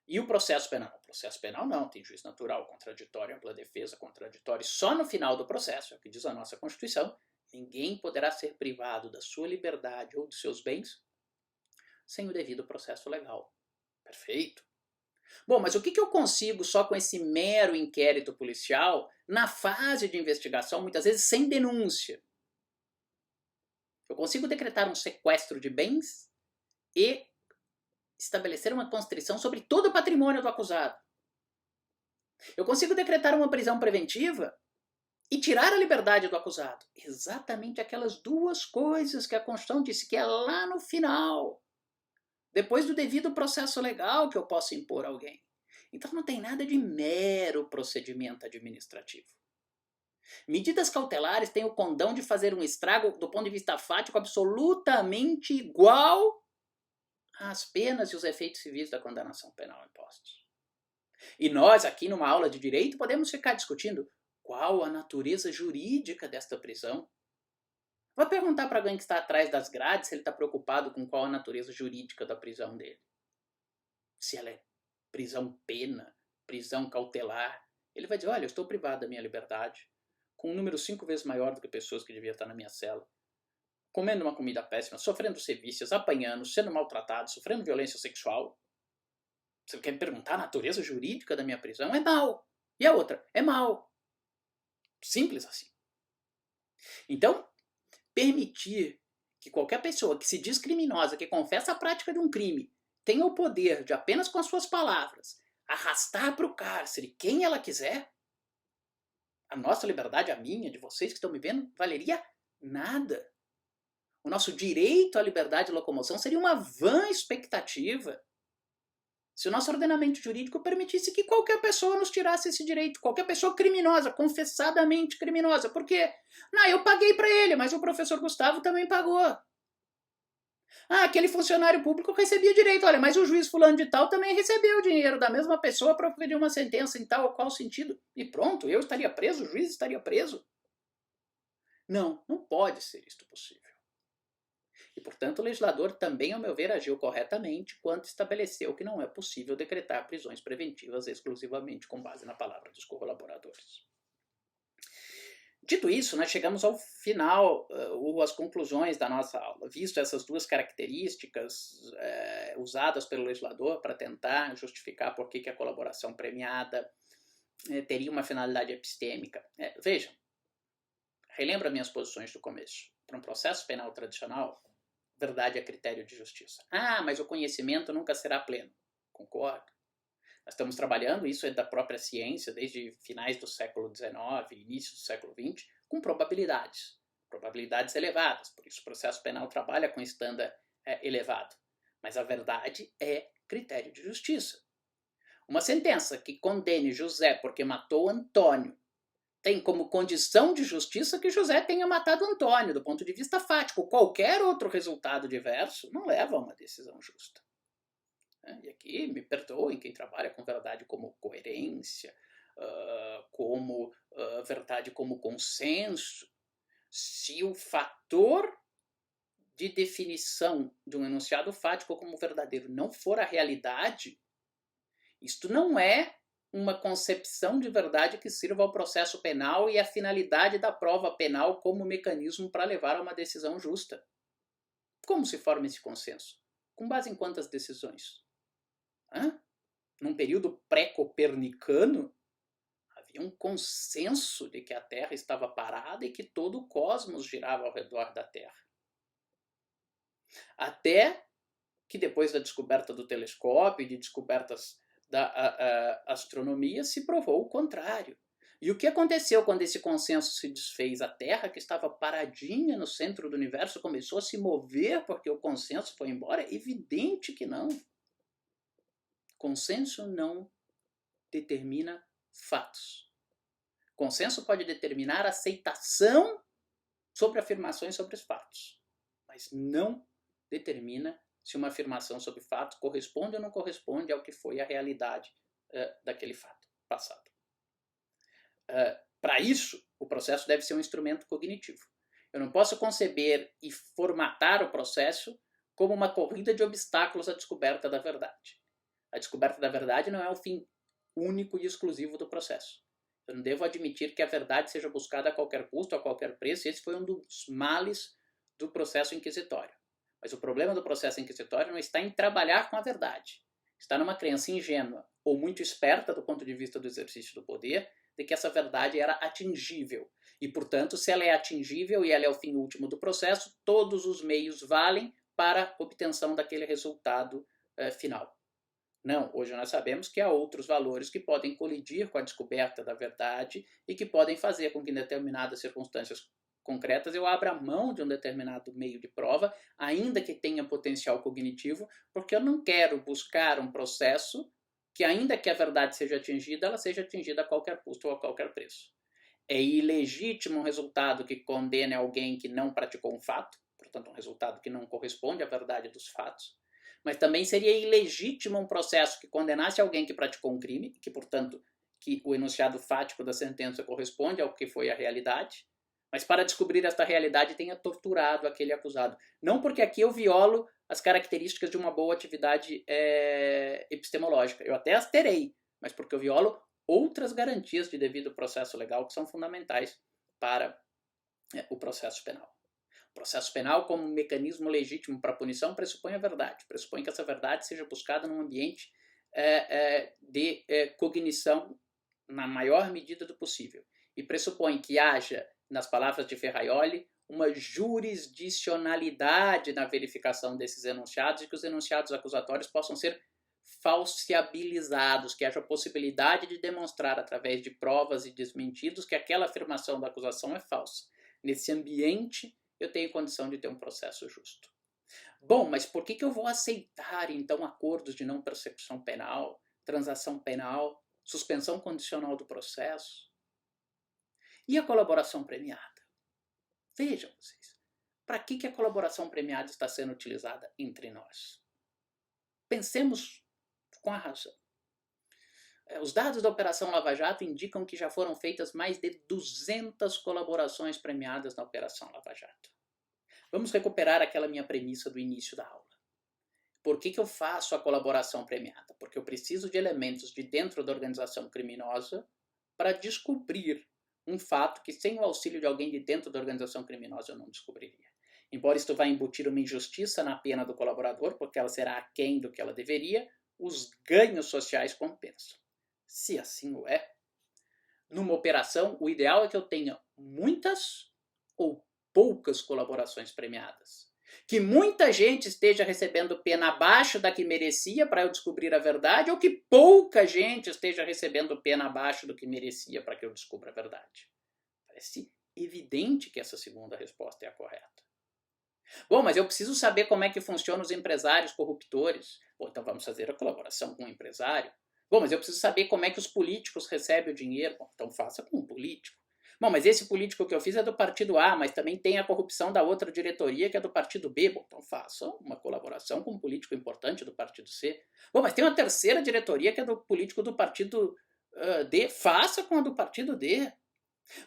E o processo penal? O processo penal não, tem juiz natural, contraditório, ampla defesa, contraditório. Só no final do processo, é o que diz a nossa Constituição, ninguém poderá ser privado da sua liberdade ou dos seus bens sem o devido processo legal. Perfeito. Bom, mas o que eu consigo só com esse mero inquérito policial na fase de investigação, muitas vezes sem denúncia? Eu consigo decretar um sequestro de bens e estabelecer uma constrição sobre todo o patrimônio do acusado. Eu consigo decretar uma prisão preventiva e tirar a liberdade do acusado. Exatamente aquelas duas coisas que a Constituição disse que é lá no final, depois do devido processo legal, que eu posso impor a alguém. Então não tem nada de mero procedimento administrativo. Medidas cautelares têm o condão de fazer um estrago do ponto de vista fático absolutamente igual às penas e os efeitos civis da condenação penal impostos. E nós, aqui numa aula de direito, podemos ficar discutindo qual a natureza jurídica desta prisão. Vou perguntar para alguém que está atrás das grades se ele está preocupado com qual a natureza jurídica da prisão dele. Se ela é prisão pena, prisão cautelar. Ele vai dizer, olha, eu estou privado da minha liberdade, com um número 5 vezes maior do que pessoas que deviam estar na minha cela, comendo uma comida péssima, sofrendo sevícias, apanhando, sendo maltratado, sofrendo violência sexual. Você quer me perguntar a natureza jurídica da minha prisão? É mal. E a outra? É mal. Simples assim. Então, permitir que qualquer pessoa que se diz criminosa, que confessa a prática de um crime, tenha o poder de apenas com as suas palavras arrastar para o cárcere quem ela quiser, a nossa liberdade, a minha, de vocês que estão me vendo, valeria nada. O nosso direito à liberdade de locomoção seria uma vã expectativa se o nosso ordenamento jurídico permitisse que qualquer pessoa nos tirasse esse direito, qualquer pessoa criminosa, confessadamente criminosa. Por quê? Não, eu paguei para ele, mas o professor Gustavo também pagou. Ah, aquele funcionário público recebia direito, olha, mas o juiz fulano de tal também recebeu o dinheiro da mesma pessoa para pedir uma sentença em tal ou qual sentido. E pronto, eu estaria preso, o juiz estaria preso. Não, não pode ser isto possível. E, portanto, o legislador também, ao meu ver, agiu corretamente quando estabeleceu que não é possível decretar prisões preventivas exclusivamente com base na palavra dos colaboradores. Dito isso, nós chegamos ao final, ou às conclusões da nossa aula. Visto essas duas características usadas pelo legislador para tentar justificar por que a colaboração premiada teria uma finalidade epistêmica. Vejam, relembra minhas posições do começo. Para um processo penal tradicional, verdade é critério de justiça. Ah, mas o conhecimento nunca será pleno. Concordo. Nós estamos trabalhando, isso é da própria ciência, desde finais do século XIX, início do século XX, com probabilidades elevadas. Por isso o processo penal trabalha com estándar elevado. Mas a verdade é critério de justiça. Uma sentença que condene José porque matou Antônio tem como condição de justiça que José tenha matado Antônio, do ponto de vista fático. Qualquer outro resultado diverso não leva a uma decisão justa. E aqui, me perdoem quem trabalha com verdade como coerência, como verdade como consenso, se o fator de definição de um enunciado fático como verdadeiro não for a realidade, isto não é uma concepção de verdade que sirva ao processo penal e à finalidade da prova penal como mecanismo para levar a uma decisão justa. Como se forma esse consenso? Com base em quantas decisões? Num período pré-copernicano, havia um consenso de que a Terra estava parada e que todo o cosmos girava ao redor da Terra. Até que depois da descoberta do telescópio e de descobertas da astronomia, se provou o contrário. E o que aconteceu quando esse consenso se desfez? A Terra, que estava paradinha no centro do universo, começou a se mover porque o consenso foi embora? Evidente que não. Consenso não determina fatos. Consenso pode determinar aceitação sobre afirmações sobre os fatos, mas não determina se uma afirmação sobre fato corresponde ou não corresponde ao que foi a realidade daquele fato passado. Para isso, o processo deve ser um instrumento cognitivo. Eu não posso conceber e formatar o processo como uma corrida de obstáculos à descoberta da verdade. A descoberta da verdade não é o fim único e exclusivo do processo. Eu não devo admitir que a verdade seja buscada a qualquer custo, a qualquer preço. Esse foi um dos males do processo inquisitório. Mas o problema do processo inquisitório não está em trabalhar com a verdade. Está numa crença ingênua ou muito esperta do ponto de vista do exercício do poder de que essa verdade era atingível. E, portanto, se ela é atingível e ela é o fim último do processo, todos os meios valem para a obtenção daquele resultado final. Não, hoje nós sabemos que há outros valores que podem colidir com a descoberta da verdade e que podem fazer com que em determinadas circunstâncias concretas eu abra mão de um determinado meio de prova, ainda que tenha potencial cognitivo, porque eu não quero buscar um processo que, ainda que a verdade seja atingida, ela seja atingida a qualquer custo ou a qualquer preço. É ilegítimo um resultado que condene alguém que não praticou um fato, portanto um resultado que não corresponde à verdade dos fatos, mas também seria ilegítimo um processo que condenasse alguém que praticou um crime, que, portanto, que o enunciado fático da sentença corresponde ao que foi a realidade, mas para descobrir esta realidade tenha torturado aquele acusado. Não porque aqui eu violo as características de uma boa atividade epistemológica. Eu até as terei, mas porque eu violo outras garantias de devido processo legal que são fundamentais para o processo penal. O processo penal, como um mecanismo legítimo para a punição, pressupõe a verdade. Pressupõe que essa verdade seja buscada num ambiente de cognição na maior medida do possível. E pressupõe que haja, nas palavras de Ferraioli, uma jurisdicionalidade na verificação desses enunciados e que os enunciados acusatórios possam ser falsiabilizados, que haja possibilidade de demonstrar através de provas e desmentidos que aquela afirmação da acusação é falsa. Nesse ambiente, eu tenho condição de ter um processo justo. Bom, mas por que eu vou aceitar, então, acordos de não persecução penal, transação penal, suspensão condicional do processo? E a colaboração premiada? Vejam vocês, para que a colaboração premiada está sendo utilizada entre nós? Pensemos com a razão. Os dados da Operação Lava Jato indicam que já foram feitas mais de 200 colaborações premiadas na Operação Lava Jato. Vamos recuperar aquela minha premissa do início da aula. Por que eu faço a colaboração premiada? Porque eu preciso de elementos de dentro da organização criminosa para descobrir um fato que sem o auxílio de alguém de dentro da organização criminosa eu não descobriria. Embora isto vá embutir uma injustiça na pena do colaborador, porque ela será aquém do que ela deveria, os ganhos sociais compensam. Se assim o é, numa operação, o ideal é que eu tenha muitas ou poucas colaborações premiadas. Que muita gente esteja recebendo pena abaixo da que merecia para eu descobrir a verdade, ou que pouca gente esteja recebendo pena abaixo do que merecia para que eu descubra a verdade. Parece evidente que essa segunda resposta é a correta. Bom, mas eu preciso saber como é que funcionam os empresários corruptores. Bom, então vamos fazer a colaboração com o empresário. Bom, mas eu preciso saber como é que os políticos recebem o dinheiro. Bom, então faça com um político. Bom, mas esse político que eu fiz é do partido A, mas também tem a corrupção da outra diretoria que é do partido B. Bom, então faça uma colaboração com um político importante do partido C. Bom, mas tem uma terceira diretoria que é do político do partido D. Faça com a do partido D.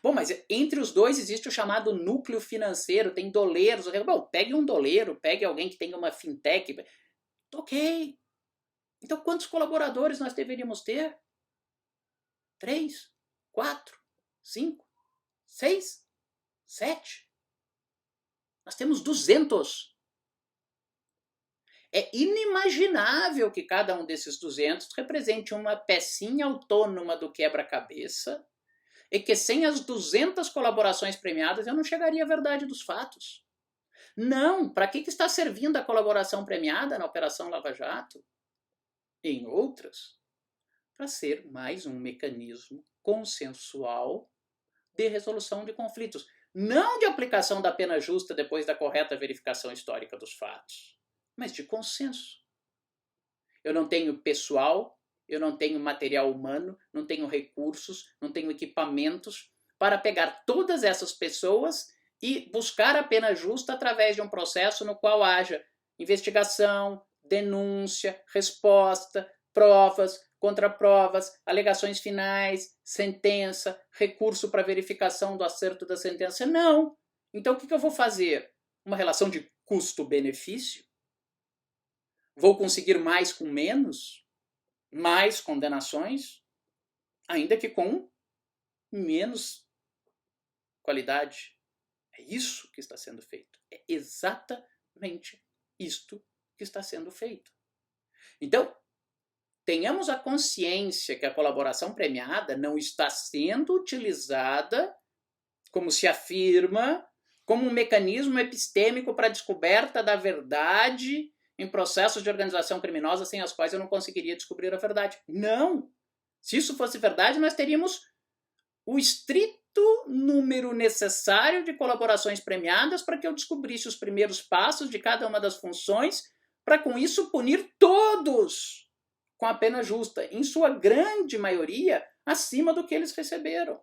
Bom, mas entre os dois existe o chamado núcleo financeiro, tem doleiros. Bom, pegue um doleiro, pegue alguém que tenha uma fintech. Ok. Então quantos colaboradores nós deveríamos ter? 3, 4, 5, 6, 7. Nós temos 200. É inimaginável que cada um desses 200 represente uma pecinha autônoma do quebra-cabeça e que sem as 200 colaborações premiadas eu não chegaria à verdade dos fatos. Não, para que está servindo a colaboração premiada na Operação Lava Jato? E em outras, para ser mais um mecanismo consensual de resolução de conflitos, não de aplicação da pena justa depois da correta verificação histórica dos fatos, mas de consenso. Eu não tenho pessoal, eu não tenho material humano, não tenho recursos, não tenho equipamentos para pegar todas essas pessoas e buscar a pena justa através de um processo no qual haja investigação, denúncia, resposta, provas, contraprovas, alegações finais, sentença, recurso para verificação do acerto da sentença. Não! Então o que eu vou fazer? Uma relação de custo-benefício? Vou conseguir mais com menos? Mais condenações? Ainda que com menos qualidade. É isso que está sendo feito. É exatamente isto que está sendo feito. Então, tenhamos a consciência que a colaboração premiada não está sendo utilizada, como se afirma, como um mecanismo epistêmico para a descoberta da verdade em processos de organização criminosa sem as quais eu não conseguiria descobrir a verdade. Não! Se isso fosse verdade, nós teríamos o estrito número necessário de colaborações premiadas para que eu descobrisse os primeiros passos de cada uma das funções, para com isso punir todos com a pena justa, em sua grande maioria, acima do que eles receberam.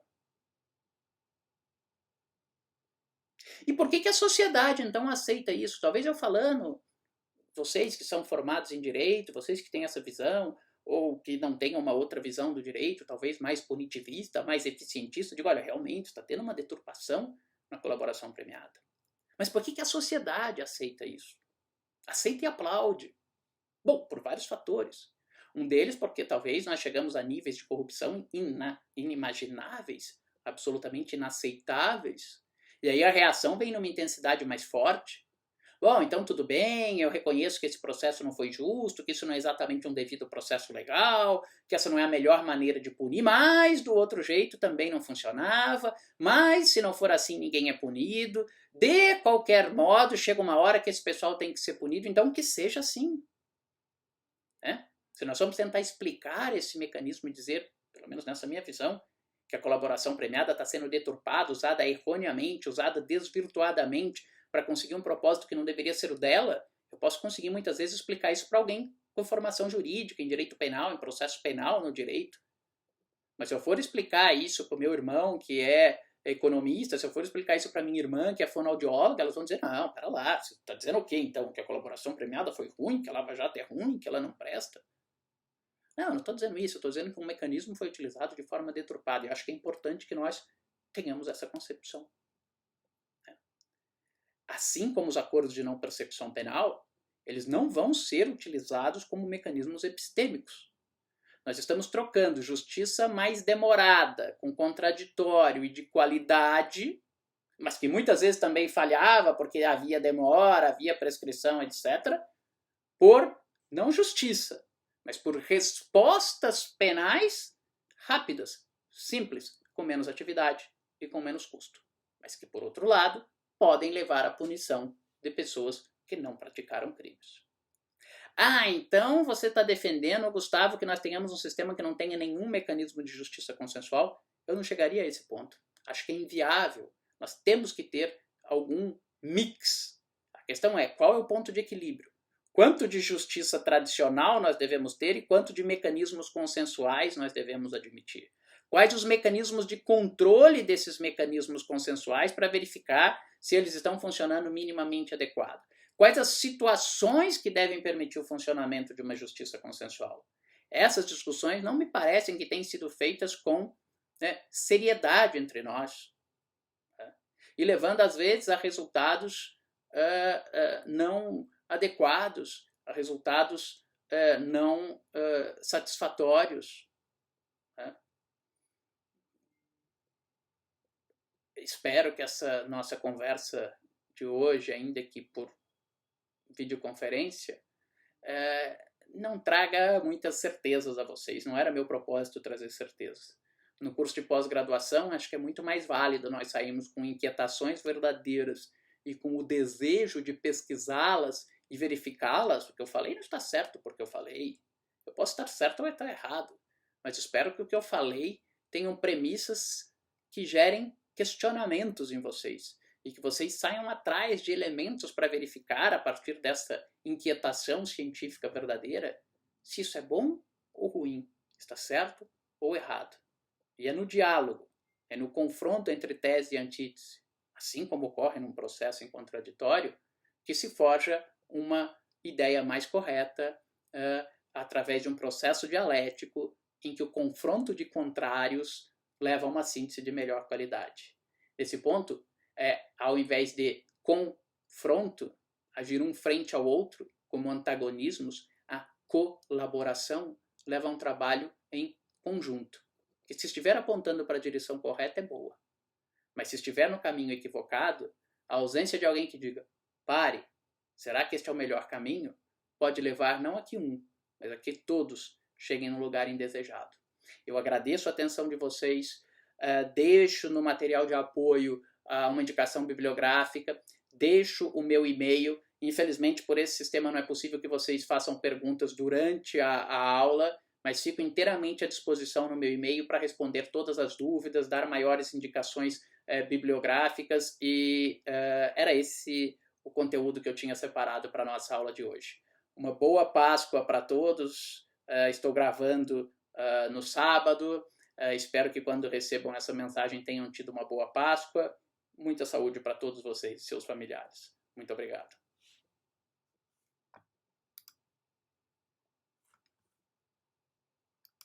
E por que a sociedade, então, aceita isso? Talvez eu falando, vocês que são formados em direito, vocês que têm essa visão, ou que não tenham uma outra visão do direito, talvez mais punitivista, mais eficientista, digo, olha, realmente está tendo uma deturpação na colaboração premiada. Mas por que a sociedade aceita isso? Aceita e aplaude. Bom, por vários fatores. Um deles porque talvez nós chegamos a níveis de corrupção inimagináveis, absolutamente inaceitáveis. E aí a reação vem numa intensidade mais forte. Bom, então tudo bem, eu reconheço que esse processo não foi justo, que isso não é exatamente um devido processo legal, que essa não é a melhor maneira de punir, mas do outro jeito também não funcionava, mas se não for assim ninguém é punido, De qualquer modo, chega uma hora que esse pessoal tem que ser punido, então que seja assim. Né? Se nós vamos tentar explicar esse mecanismo e dizer, pelo menos nessa minha visão, que a colaboração premiada está sendo deturpada, usada erroneamente, usada desvirtuadamente para conseguir um propósito que não deveria ser o dela, eu posso conseguir muitas vezes explicar isso para alguém com formação jurídica, em direito penal, em processo penal, no direito. Mas se eu for explicar isso para o meu irmão, que é economista, se eu for explicar isso para minha irmã, que é fonoaudióloga, elas vão dizer, não, pera lá, você está dizendo o quê então? Que a colaboração premiada foi ruim, que a Lava Jato é ruim, que ela não presta? Não estou dizendo isso, eu estou dizendo que um mecanismo foi utilizado de forma deturpada. E acho que é importante que nós tenhamos essa concepção. Assim como os acordos de não persecução penal, eles não vão ser utilizados como mecanismos epistêmicos. Nós estamos trocando justiça mais demorada, com contraditório e de qualidade, mas que muitas vezes também falhava porque havia demora, havia prescrição, etc., por não justiça, mas por respostas penais rápidas, simples, com menos atividade e com menos custo. Mas que, por outro lado, podem levar à punição de pessoas que não praticaram crimes. Ah, então você está defendendo, Gustavo, que nós tenhamos um sistema que não tenha nenhum mecanismo de justiça consensual? Eu não chegaria a esse ponto. Acho que é inviável. Nós temos que ter algum mix. A questão é, qual é o ponto de equilíbrio? Quanto de justiça tradicional nós devemos ter e quanto de mecanismos consensuais nós devemos admitir? Quais os mecanismos de controle desses mecanismos consensuais para verificar se eles estão funcionando minimamente adequado? Quais as situações que devem permitir o funcionamento de uma justiça consensual? Essas discussões não me parecem que têm sido feitas com seriedade entre nós. E levando, às vezes, a resultados não adequados, a resultados não satisfatórios. Espero que essa nossa conversa de hoje, ainda que por videoconferência, não traga muitas certezas a vocês. Não era meu propósito trazer certezas. No curso de pós-graduação, acho que é muito mais válido nós sairmos com inquietações verdadeiras e com o desejo de pesquisá-las e verificá-las. O que eu falei não está certo porque eu falei. Eu posso estar certo ou estar errado, mas espero que o que eu falei tenham premissas que gerem questionamentos em vocês e que vocês saiam atrás de elementos para verificar, a partir dessa inquietação científica verdadeira, se isso é bom ou ruim, está certo ou errado. E é no diálogo, é no confronto entre tese e antítese, assim como ocorre num processo em contraditório, que se forja uma ideia mais correta através de um processo dialético em que o confronto de contrários leva a uma síntese de melhor qualidade. Esse ponto ao invés de confronto, agir um frente ao outro, como antagonismos, a colaboração leva a um trabalho em conjunto. Que se estiver apontando para a direção correta é boa. Mas se estiver no caminho equivocado, a ausência de alguém que diga, pare, será que este é o melhor caminho? Pode levar não a que um, mas a que todos cheguem no lugar indesejado. Eu agradeço a atenção de vocês, deixo no material de apoio uma indicação bibliográfica, deixo o meu e-mail. Infelizmente, por esse sistema não é possível que vocês façam perguntas durante a aula, mas fico inteiramente à disposição no meu e-mail para responder todas as dúvidas, dar maiores indicações bibliográficas e era esse o conteúdo que eu tinha separado para a nossa aula de hoje. Uma boa Páscoa para todos, estou gravando no sábado, espero que quando recebam essa mensagem tenham tido uma boa Páscoa. Muita saúde para todos vocês e seus familiares. Muito obrigado.